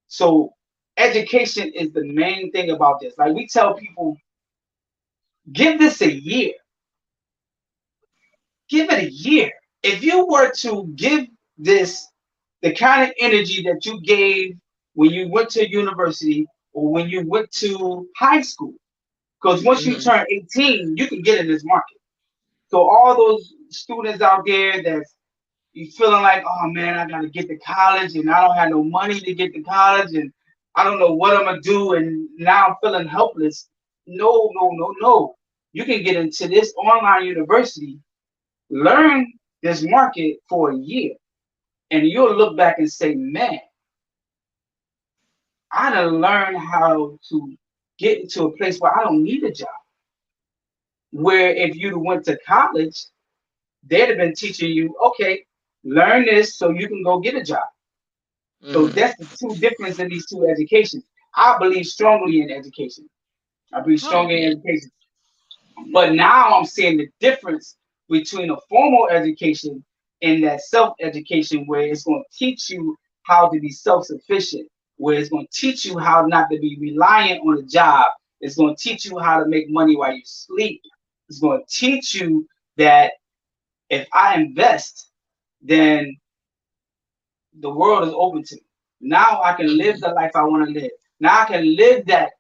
So education is the main thing about this. Like we tell people, give this a year. Give it a year. If you were to give this the kind of energy that you gave when you went to university or when you went to high school, because once you Mm-hmm. turn 18, you can get in this market. So all those students out there that's you feeling like, oh man, I gotta get to college and I don't have no money to get to college and I don't know what I'm gonna do and now I'm feeling helpless. No, no, no, no. You can get into this online university, learn this market for a year, and you'll look back and say, man, I done learned how to get into a place where I don't need a job. Where if you went to college, they'd have been teaching you, okay, learn this so you can go get a job. So Mm-hmm. that's the two difference in these two educations. I believe strongly in education. I believe Oh strongly yeah. in education. But now I'm seeing the difference between a formal education and that self-education where it's going to teach you how to be self-sufficient, where it's going to teach you how not to be reliant on a job. It's going to teach you how to make money while you sleep. It's going to teach you that if I invest, then the world is open to me. Now I can live Mm-hmm. the life I want to live. Now I can live that.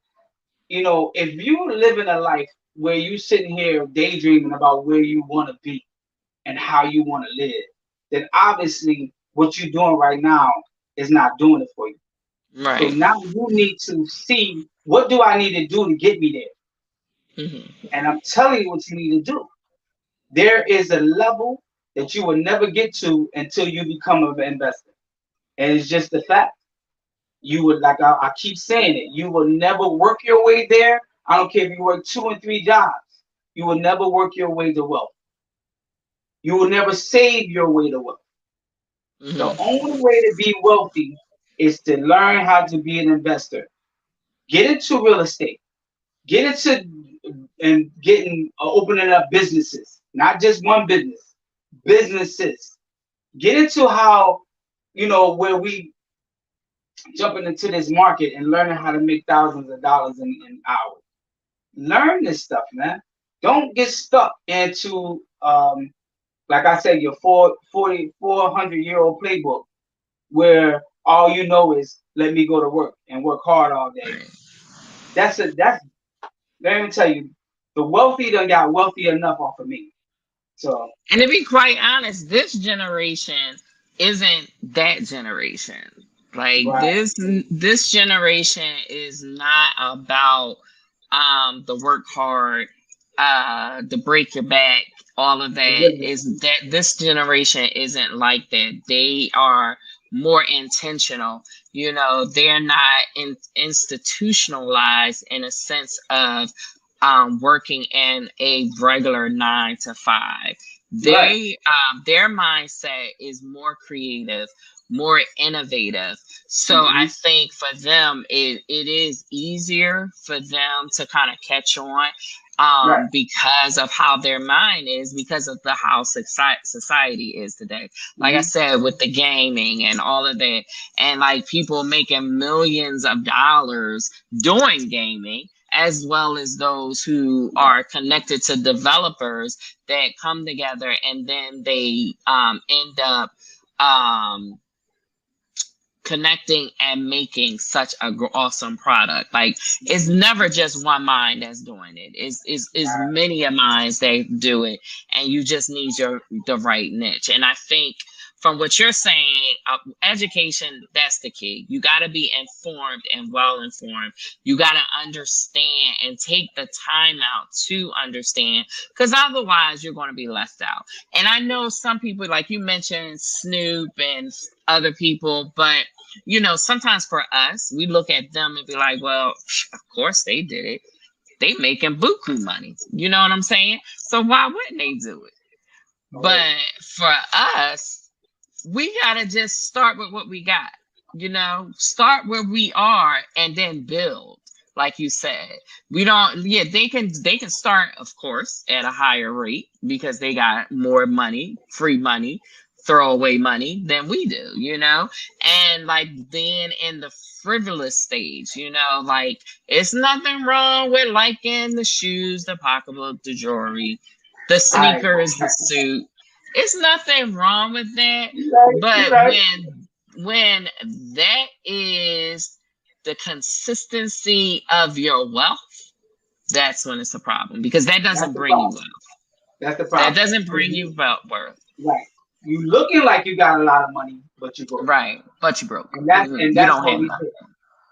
If you live in a life where you sitting here daydreaming about where you want to be and how you want to live, then obviously what you're doing right now is not doing it for you. So Right. now you need to see what do I need to do to get me there. Mm-hmm. And I'm telling you what you need to do. There is a level that you will never get to until you become an investor. And it's just the fact. You would like I keep saying it. You will never work your way there. I don't care if you work 2 and 3 jobs. You will never work your way to wealth. You will never save your way to wealth. The Mm-hmm. only way to be wealthy is to learn how to be an investor. Get into real estate. Get into and getting opening up businesses, not just one business, businesses. Get into how where we jumping into this market and learning how to make thousands of dollars in hours. Learn this stuff, man. Don't get stuck into like I said, your 400-year-old playbook where all you know is let me go to work and work hard all day. Right. That's let me tell you, the wealthy done got wealthy enough off of me. So And to be quite honest, this generation isn't that generation. Like right, this generation is not about the work hard, the break your back, all of that. Is that this generation isn't like that. They are more intentional. They're not institutionalized in a sense of working in a regular 9 to 5. right. Their mindset is more creative, more innovative. So I Mm-hmm. think for them it is easier for them to kind of catch on, Right, because of how their mind is, because of the how society is today. Like I mm-hmm. said, with the gaming and all of that, and like people making millions of dollars doing gaming, as well as those who are connected to developers that come together and then they end up um, connecting and making such a awesome product. Like it's never just one mind that's doing it. It's Right, many a minds that do it, and you just need the right niche. And I think from what you're saying, education, that's the key. You got to be informed and well informed. You got to understand and take the time out to understand, because otherwise you're going to be left out. And I know some people, like you mentioned, Snoop and other people, but sometimes for us, we look at them and be like, well, of course they did it. They making buku money. You know what I'm saying? So why wouldn't they do it? But for us, we gotta just start with what we got. Start where we are and then build. Like you said, we don't. Yeah, they can start, of course, at a higher rate because they got more money, free money, throwaway money than we do. And like then in the frivolous stage, like it's nothing wrong with liking the shoes, the pocketbook, the jewelry, the sneakers, the suit. It's nothing wrong with that. But when that is the consistency of your wealth, that's when it's a problem, because that doesn't bring you wealth. That's the problem. That doesn't bring you worth. Right. You looking like you got a lot of money, but you broke. Right. But you broke. And that's you don't what have nothing.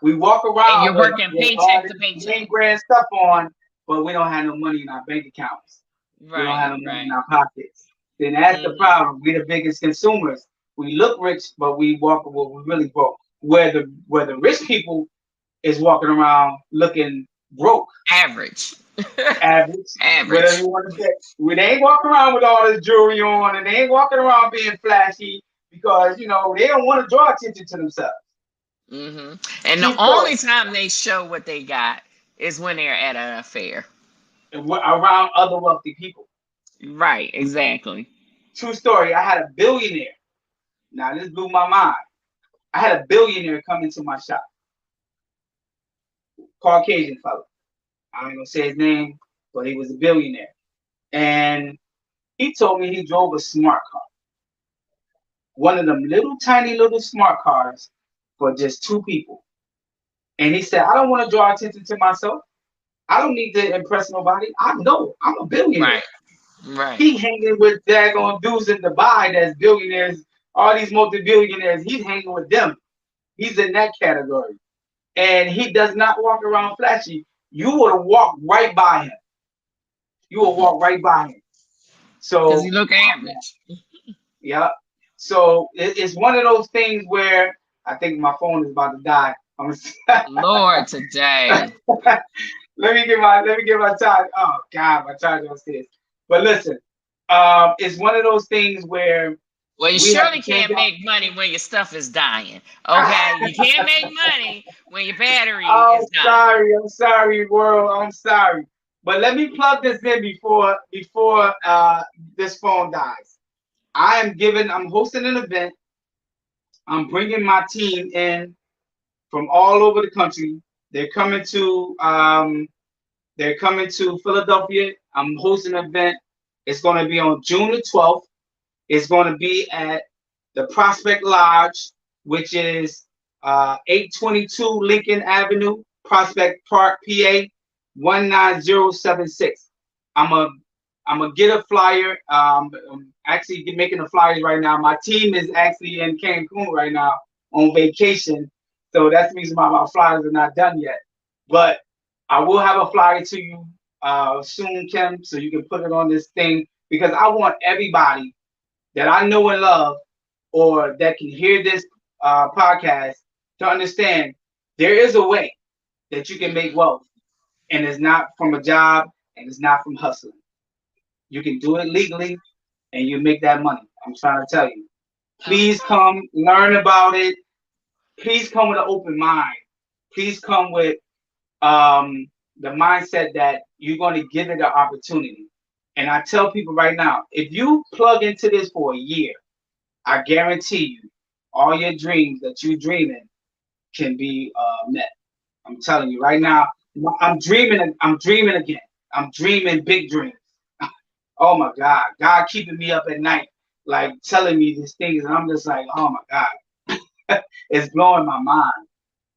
We walk around. And you're working paycheck to paycheck. 10 grand stuff on, but we don't have no money in our bank accounts. Right. We don't have no money in our pockets. Then that's the problem. We're the biggest consumers. We look rich, but we walk. Well, we really broke. Where the rich people is walking around looking broke. Average. Average. Whatever you want to say. They ain't walking around with all this jewelry on, and they ain't walking around being flashy because they don't want to draw attention to themselves. And the only time they show what they got is when they're at an affair. Around other wealthy people. Right, exactly. True story. I had a billionaire. Now, this blew my mind. I had a billionaire come into my shop. Caucasian fellow. I ain't going to say his name, but he was a billionaire. And he told me he drove a smart car. One of them tiny little smart cars for just 2 people. And he said, I don't want to draw attention to myself. I don't need to impress nobody. I'm a billionaire. Right. He hanging with daggone dudes in Dubai that's billionaires, all these multi-billionaires. He's hanging with them. He's in that category. And he does not walk around flashy. You would have walked right by him. So because you look average. Yeah. So it's one of those things where I think my phone is about to die. Lord, today. Let me get my charge. Oh God, my charger upstairs. But listen, it's one of those things where you surely can't make money when your stuff is dying. Okay, you can't make money when your battery is dying. I'm sorry, world. I'm sorry. But let me plug this in before this phone dies. I'm hosting an event. I'm bringing my team in from all over the country. They're coming to Philadelphia. I'm hosting an event. It's going to be on June the 12th. It's going to be at the Prospect Lodge, which is 822 Lincoln Avenue, Prospect Park, PA 19076. I'm gonna get a flyer. I'm actually making the flyers right now. My team is actually in Cancun right now on vacation, so that's the reason why my flyers are not done yet. But I will have a flyer to you soon, Kim, so you can put it on this thing, because I want everybody that I know and love or that can hear this podcast to understand there is a way that you can make wealth, and it's not from a job and it's not from hustling. You can do it legally and you make that money. I'm trying to tell you. Please come learn about it. Please come with an open mind. Please come with the mindset that you're going to give it an opportunity. And I tell people right now, if you plug into this for a year, I guarantee you all your dreams that you're dreaming can be met. I'm telling you right now, I'm dreaming again. I'm dreaming big dreams. Oh my God. God keeping me up at night, like telling me these things. And I'm just like, oh my God. It's blowing my mind.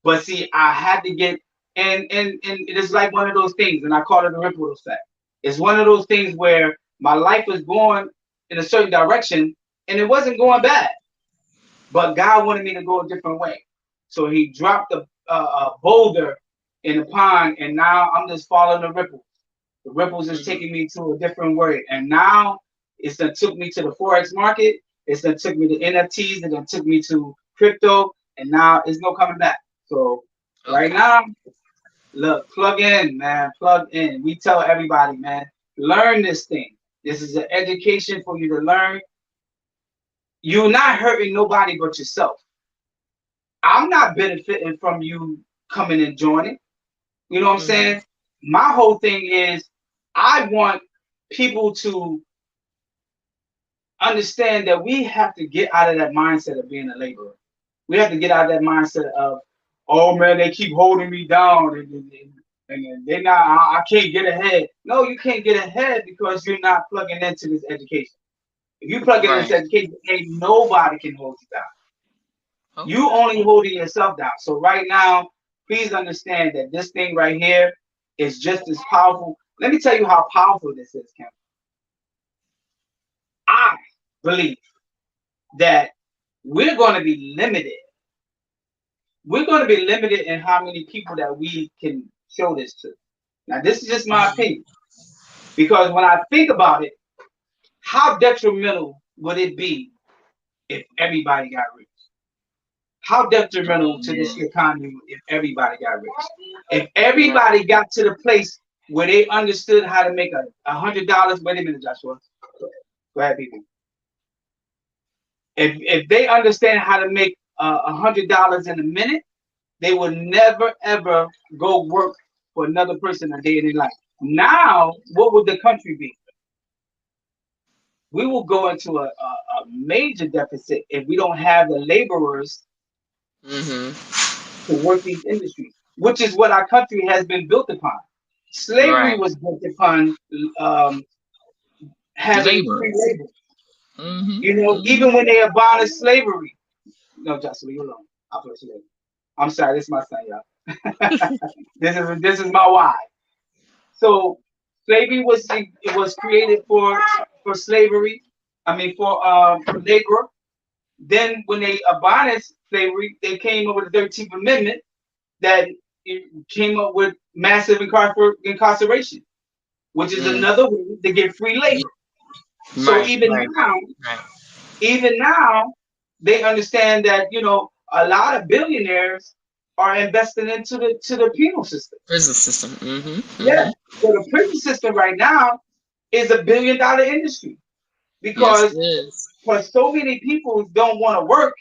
But see, I had to get, and it's like one of those things, and I call it the ripple effect. It's one of those things where my life was going in a certain direction and it wasn't going bad. But God wanted me to go a different way. So he dropped a boulder in the pond, and now I'm just following the ripples. The ripples is Mhm. taking me to a different way. And now it's that took me to the Forex market. It's that took me to NFTs, and then took me to crypto. And now it's no coming back. So right Okay. now, look, plug in, man. Plug in. We tell everybody, man, learn this thing. This is an education for you to learn. You're not hurting nobody but yourself. I'm not benefiting from you coming and joining. You know what I'm Mhm. saying? My whole thing is I want people to understand that we have to get out of that mindset of being a laborer. We have to get out of that mindset of, oh man, they keep holding me down and they're not, I can't get ahead. No, you can't get ahead because you're not plugging into this education. If you plug into this Right. education, ain't nobody can hold you down. You Okay. only holding yourself down. So right now, please understand that this thing right here is just as powerful. Let me tell you how powerful this is, Kim. I believe that we're going to be limited. We're going to be limited in how many people that we can show this to. Now, this is just my Mhm. opinion because when I think about it, how detrimental would it be if everybody got rich? How detrimental to this Mhm. economy if everybody got rich? If Right. everybody got to the place where they understood how to make $100. Wait a minute, Joshua. Go ahead, people. If they understand how to make $100 in a minute, they will never ever go work for another person a day in their life. Now, what would the country be? We will go into a major deficit if we don't have the laborers Mhm. to work these industries, which is what our country has been built upon. Slavery Right. was built upon um, having free Laborers. labor. Mhm. You know, Mhm. even when they abolished slavery. No, Justin, leave it alone. I'll put you later. I'm sorry, this is my son, y'all. This is my wife. So slavery was it was created for slavery. I mean for labor. Then when they abolished slavery, they came up with the 13th Amendment that it came up with massive incarceration, which is Mm. another way to get free Yeah. labor. So Right. Right. Right. even now, they understand that a lot of billionaires are investing into the penal system. Prison system. Mhm. Yeah. Mhm. So the prison system right now is $1 billion industry Yes, because it is. so many people don't want to work,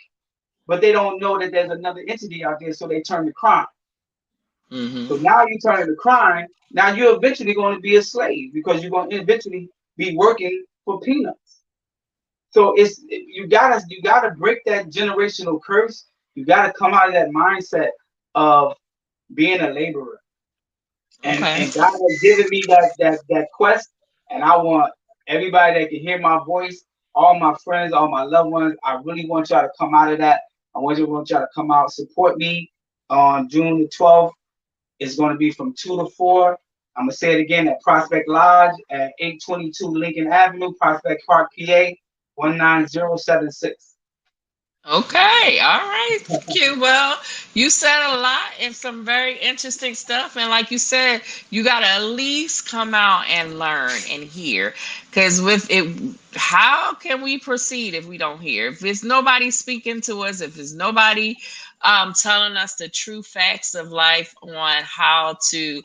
but they don't know that there's another entity out there, so they turn to crime. Mhm. So now you turn to crime. Now you're eventually going to be a slave because you're going to eventually be working for peanuts. So you gotta break that generational curse. You gotta come out of that mindset of being a laborer. Okay. And God has given me that quest, and I want everybody that can hear my voice, all my friends, all my loved ones. I really want y'all to come out of that. I want y'all to come out support me on June the 12th. It's going to be from 2 to 4. I'm gonna say it again at Prospect Lodge at 822 Lincoln Avenue, Prospect Park, PA 19076. Okay, all right. Thank you. Well, you said a lot and some very interesting stuff. And like you said, you got to at least come out and learn and hear. Because with it, how can we proceed if we don't hear? If it's nobody speaking to us, if there's nobody telling us the true facts of life on how to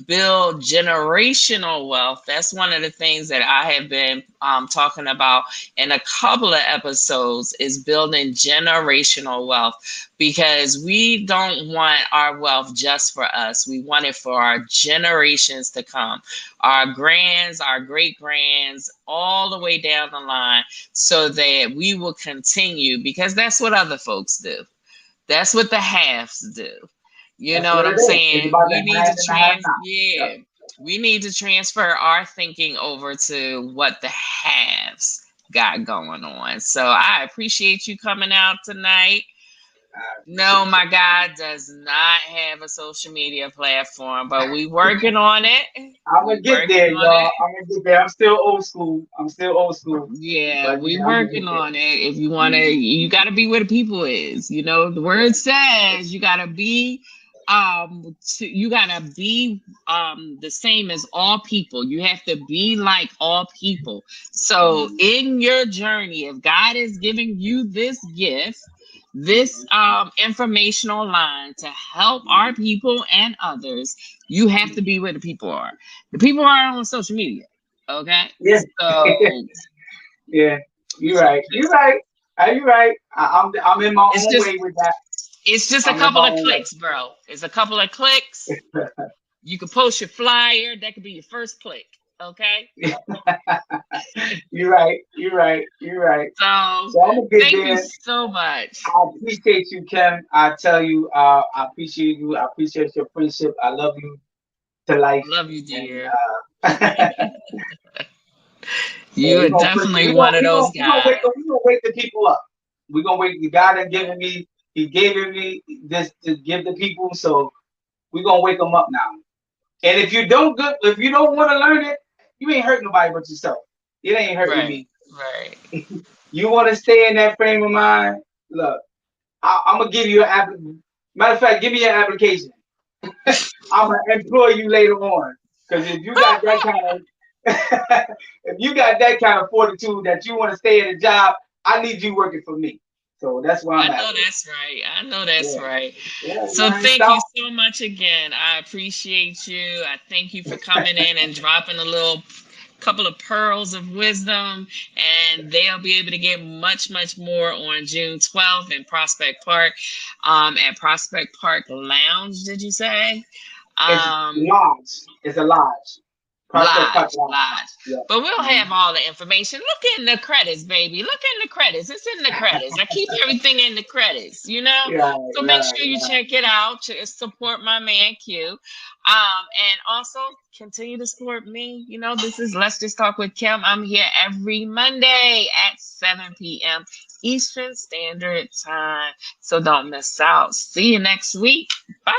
build generational wealth. That's one of the things that I have been talking about in a couple of episodes is building generational wealth because we don't want our wealth just for us. We want it for our generations to come, our grands, our great grands, all the way down the line so that we will continue because that's what other folks do. That's what the halves do. You That's know what what it I'm is. It's saying? about We the need have to and the have not. yeah. Yep. We need to transfer our thinking over to what the haves got going on. So I appreciate you coming out tonight. No, my guy does not have a social media platform, but we working on it. I'm gonna We get working there, on y'all. it. I'm gonna get there. I'm still old school. I'm still old school. Yeah, But we yeah, I'm gonna working get there. on it. If you want to, you got to be where the people is. You know, the word says you got to be, you got to be, the same as all people. You have to be like all people. So in your journey, if God is giving you this gift, this informational line to help our people and others, you have to be where the people are. The people are on social media. Okay, Yeah, so yeah. You're right. You're right. You're right. I'm in my it's own just way with that. it's just a I'm in my couple of own way. clicks, bro. It's a couple of clicks. You can post your flyer. That could be your first click. Okay. You're right. You're right. You're right. So So I'm gonna get thank you there. so much. I appreciate you, Kim. I tell you, I appreciate you. I appreciate your friendship. I love you to life. Love you, And dear. yeah, You we're are gonna push it. definitely one of those guys. We're gonna wake the people up. We're gonna wake the God that given me. He gave me this to give the people. So we're gonna wake them up now. And if you don't want to learn it, you ain't hurting nobody but yourself. It ain't hurting Right. me. Right. You want to stay in that frame of mind? Look, I'm gonna give you an app. Matter of fact, give me an application. I'm gonna employ you later on. Because if you got that kind of if you got that kind of fortitude that you want to stay at a job, I need you working for me. So that's where I I'm at know with that's right. I know that's it. right. Yeah, yeah, So man. thank you Stop. so much again. I appreciate you. I thank you for coming in and dropping a little couple of pearls of wisdom, and they'll be able to get much, much more on June 12th in Prospect Park, at Prospect Park Lounge. Did you say? It's Um, lodge. It's a lodge. Prospect Park Lodge, Lodge. Lodge. Yeah. But we'll Mhm. have all the information. Look in the credits, baby. Look in the credits. It's in the credits. I keep everything in the credits, you know? Yeah, So make yeah, sure you yeah. check it out. Support my man Q. And also continue to support me. You know, this is Let's Just Talk with Kim. I'm here every Monday at 7 p.m. Eastern Standard Time. So don't miss out. See you next week. Bye.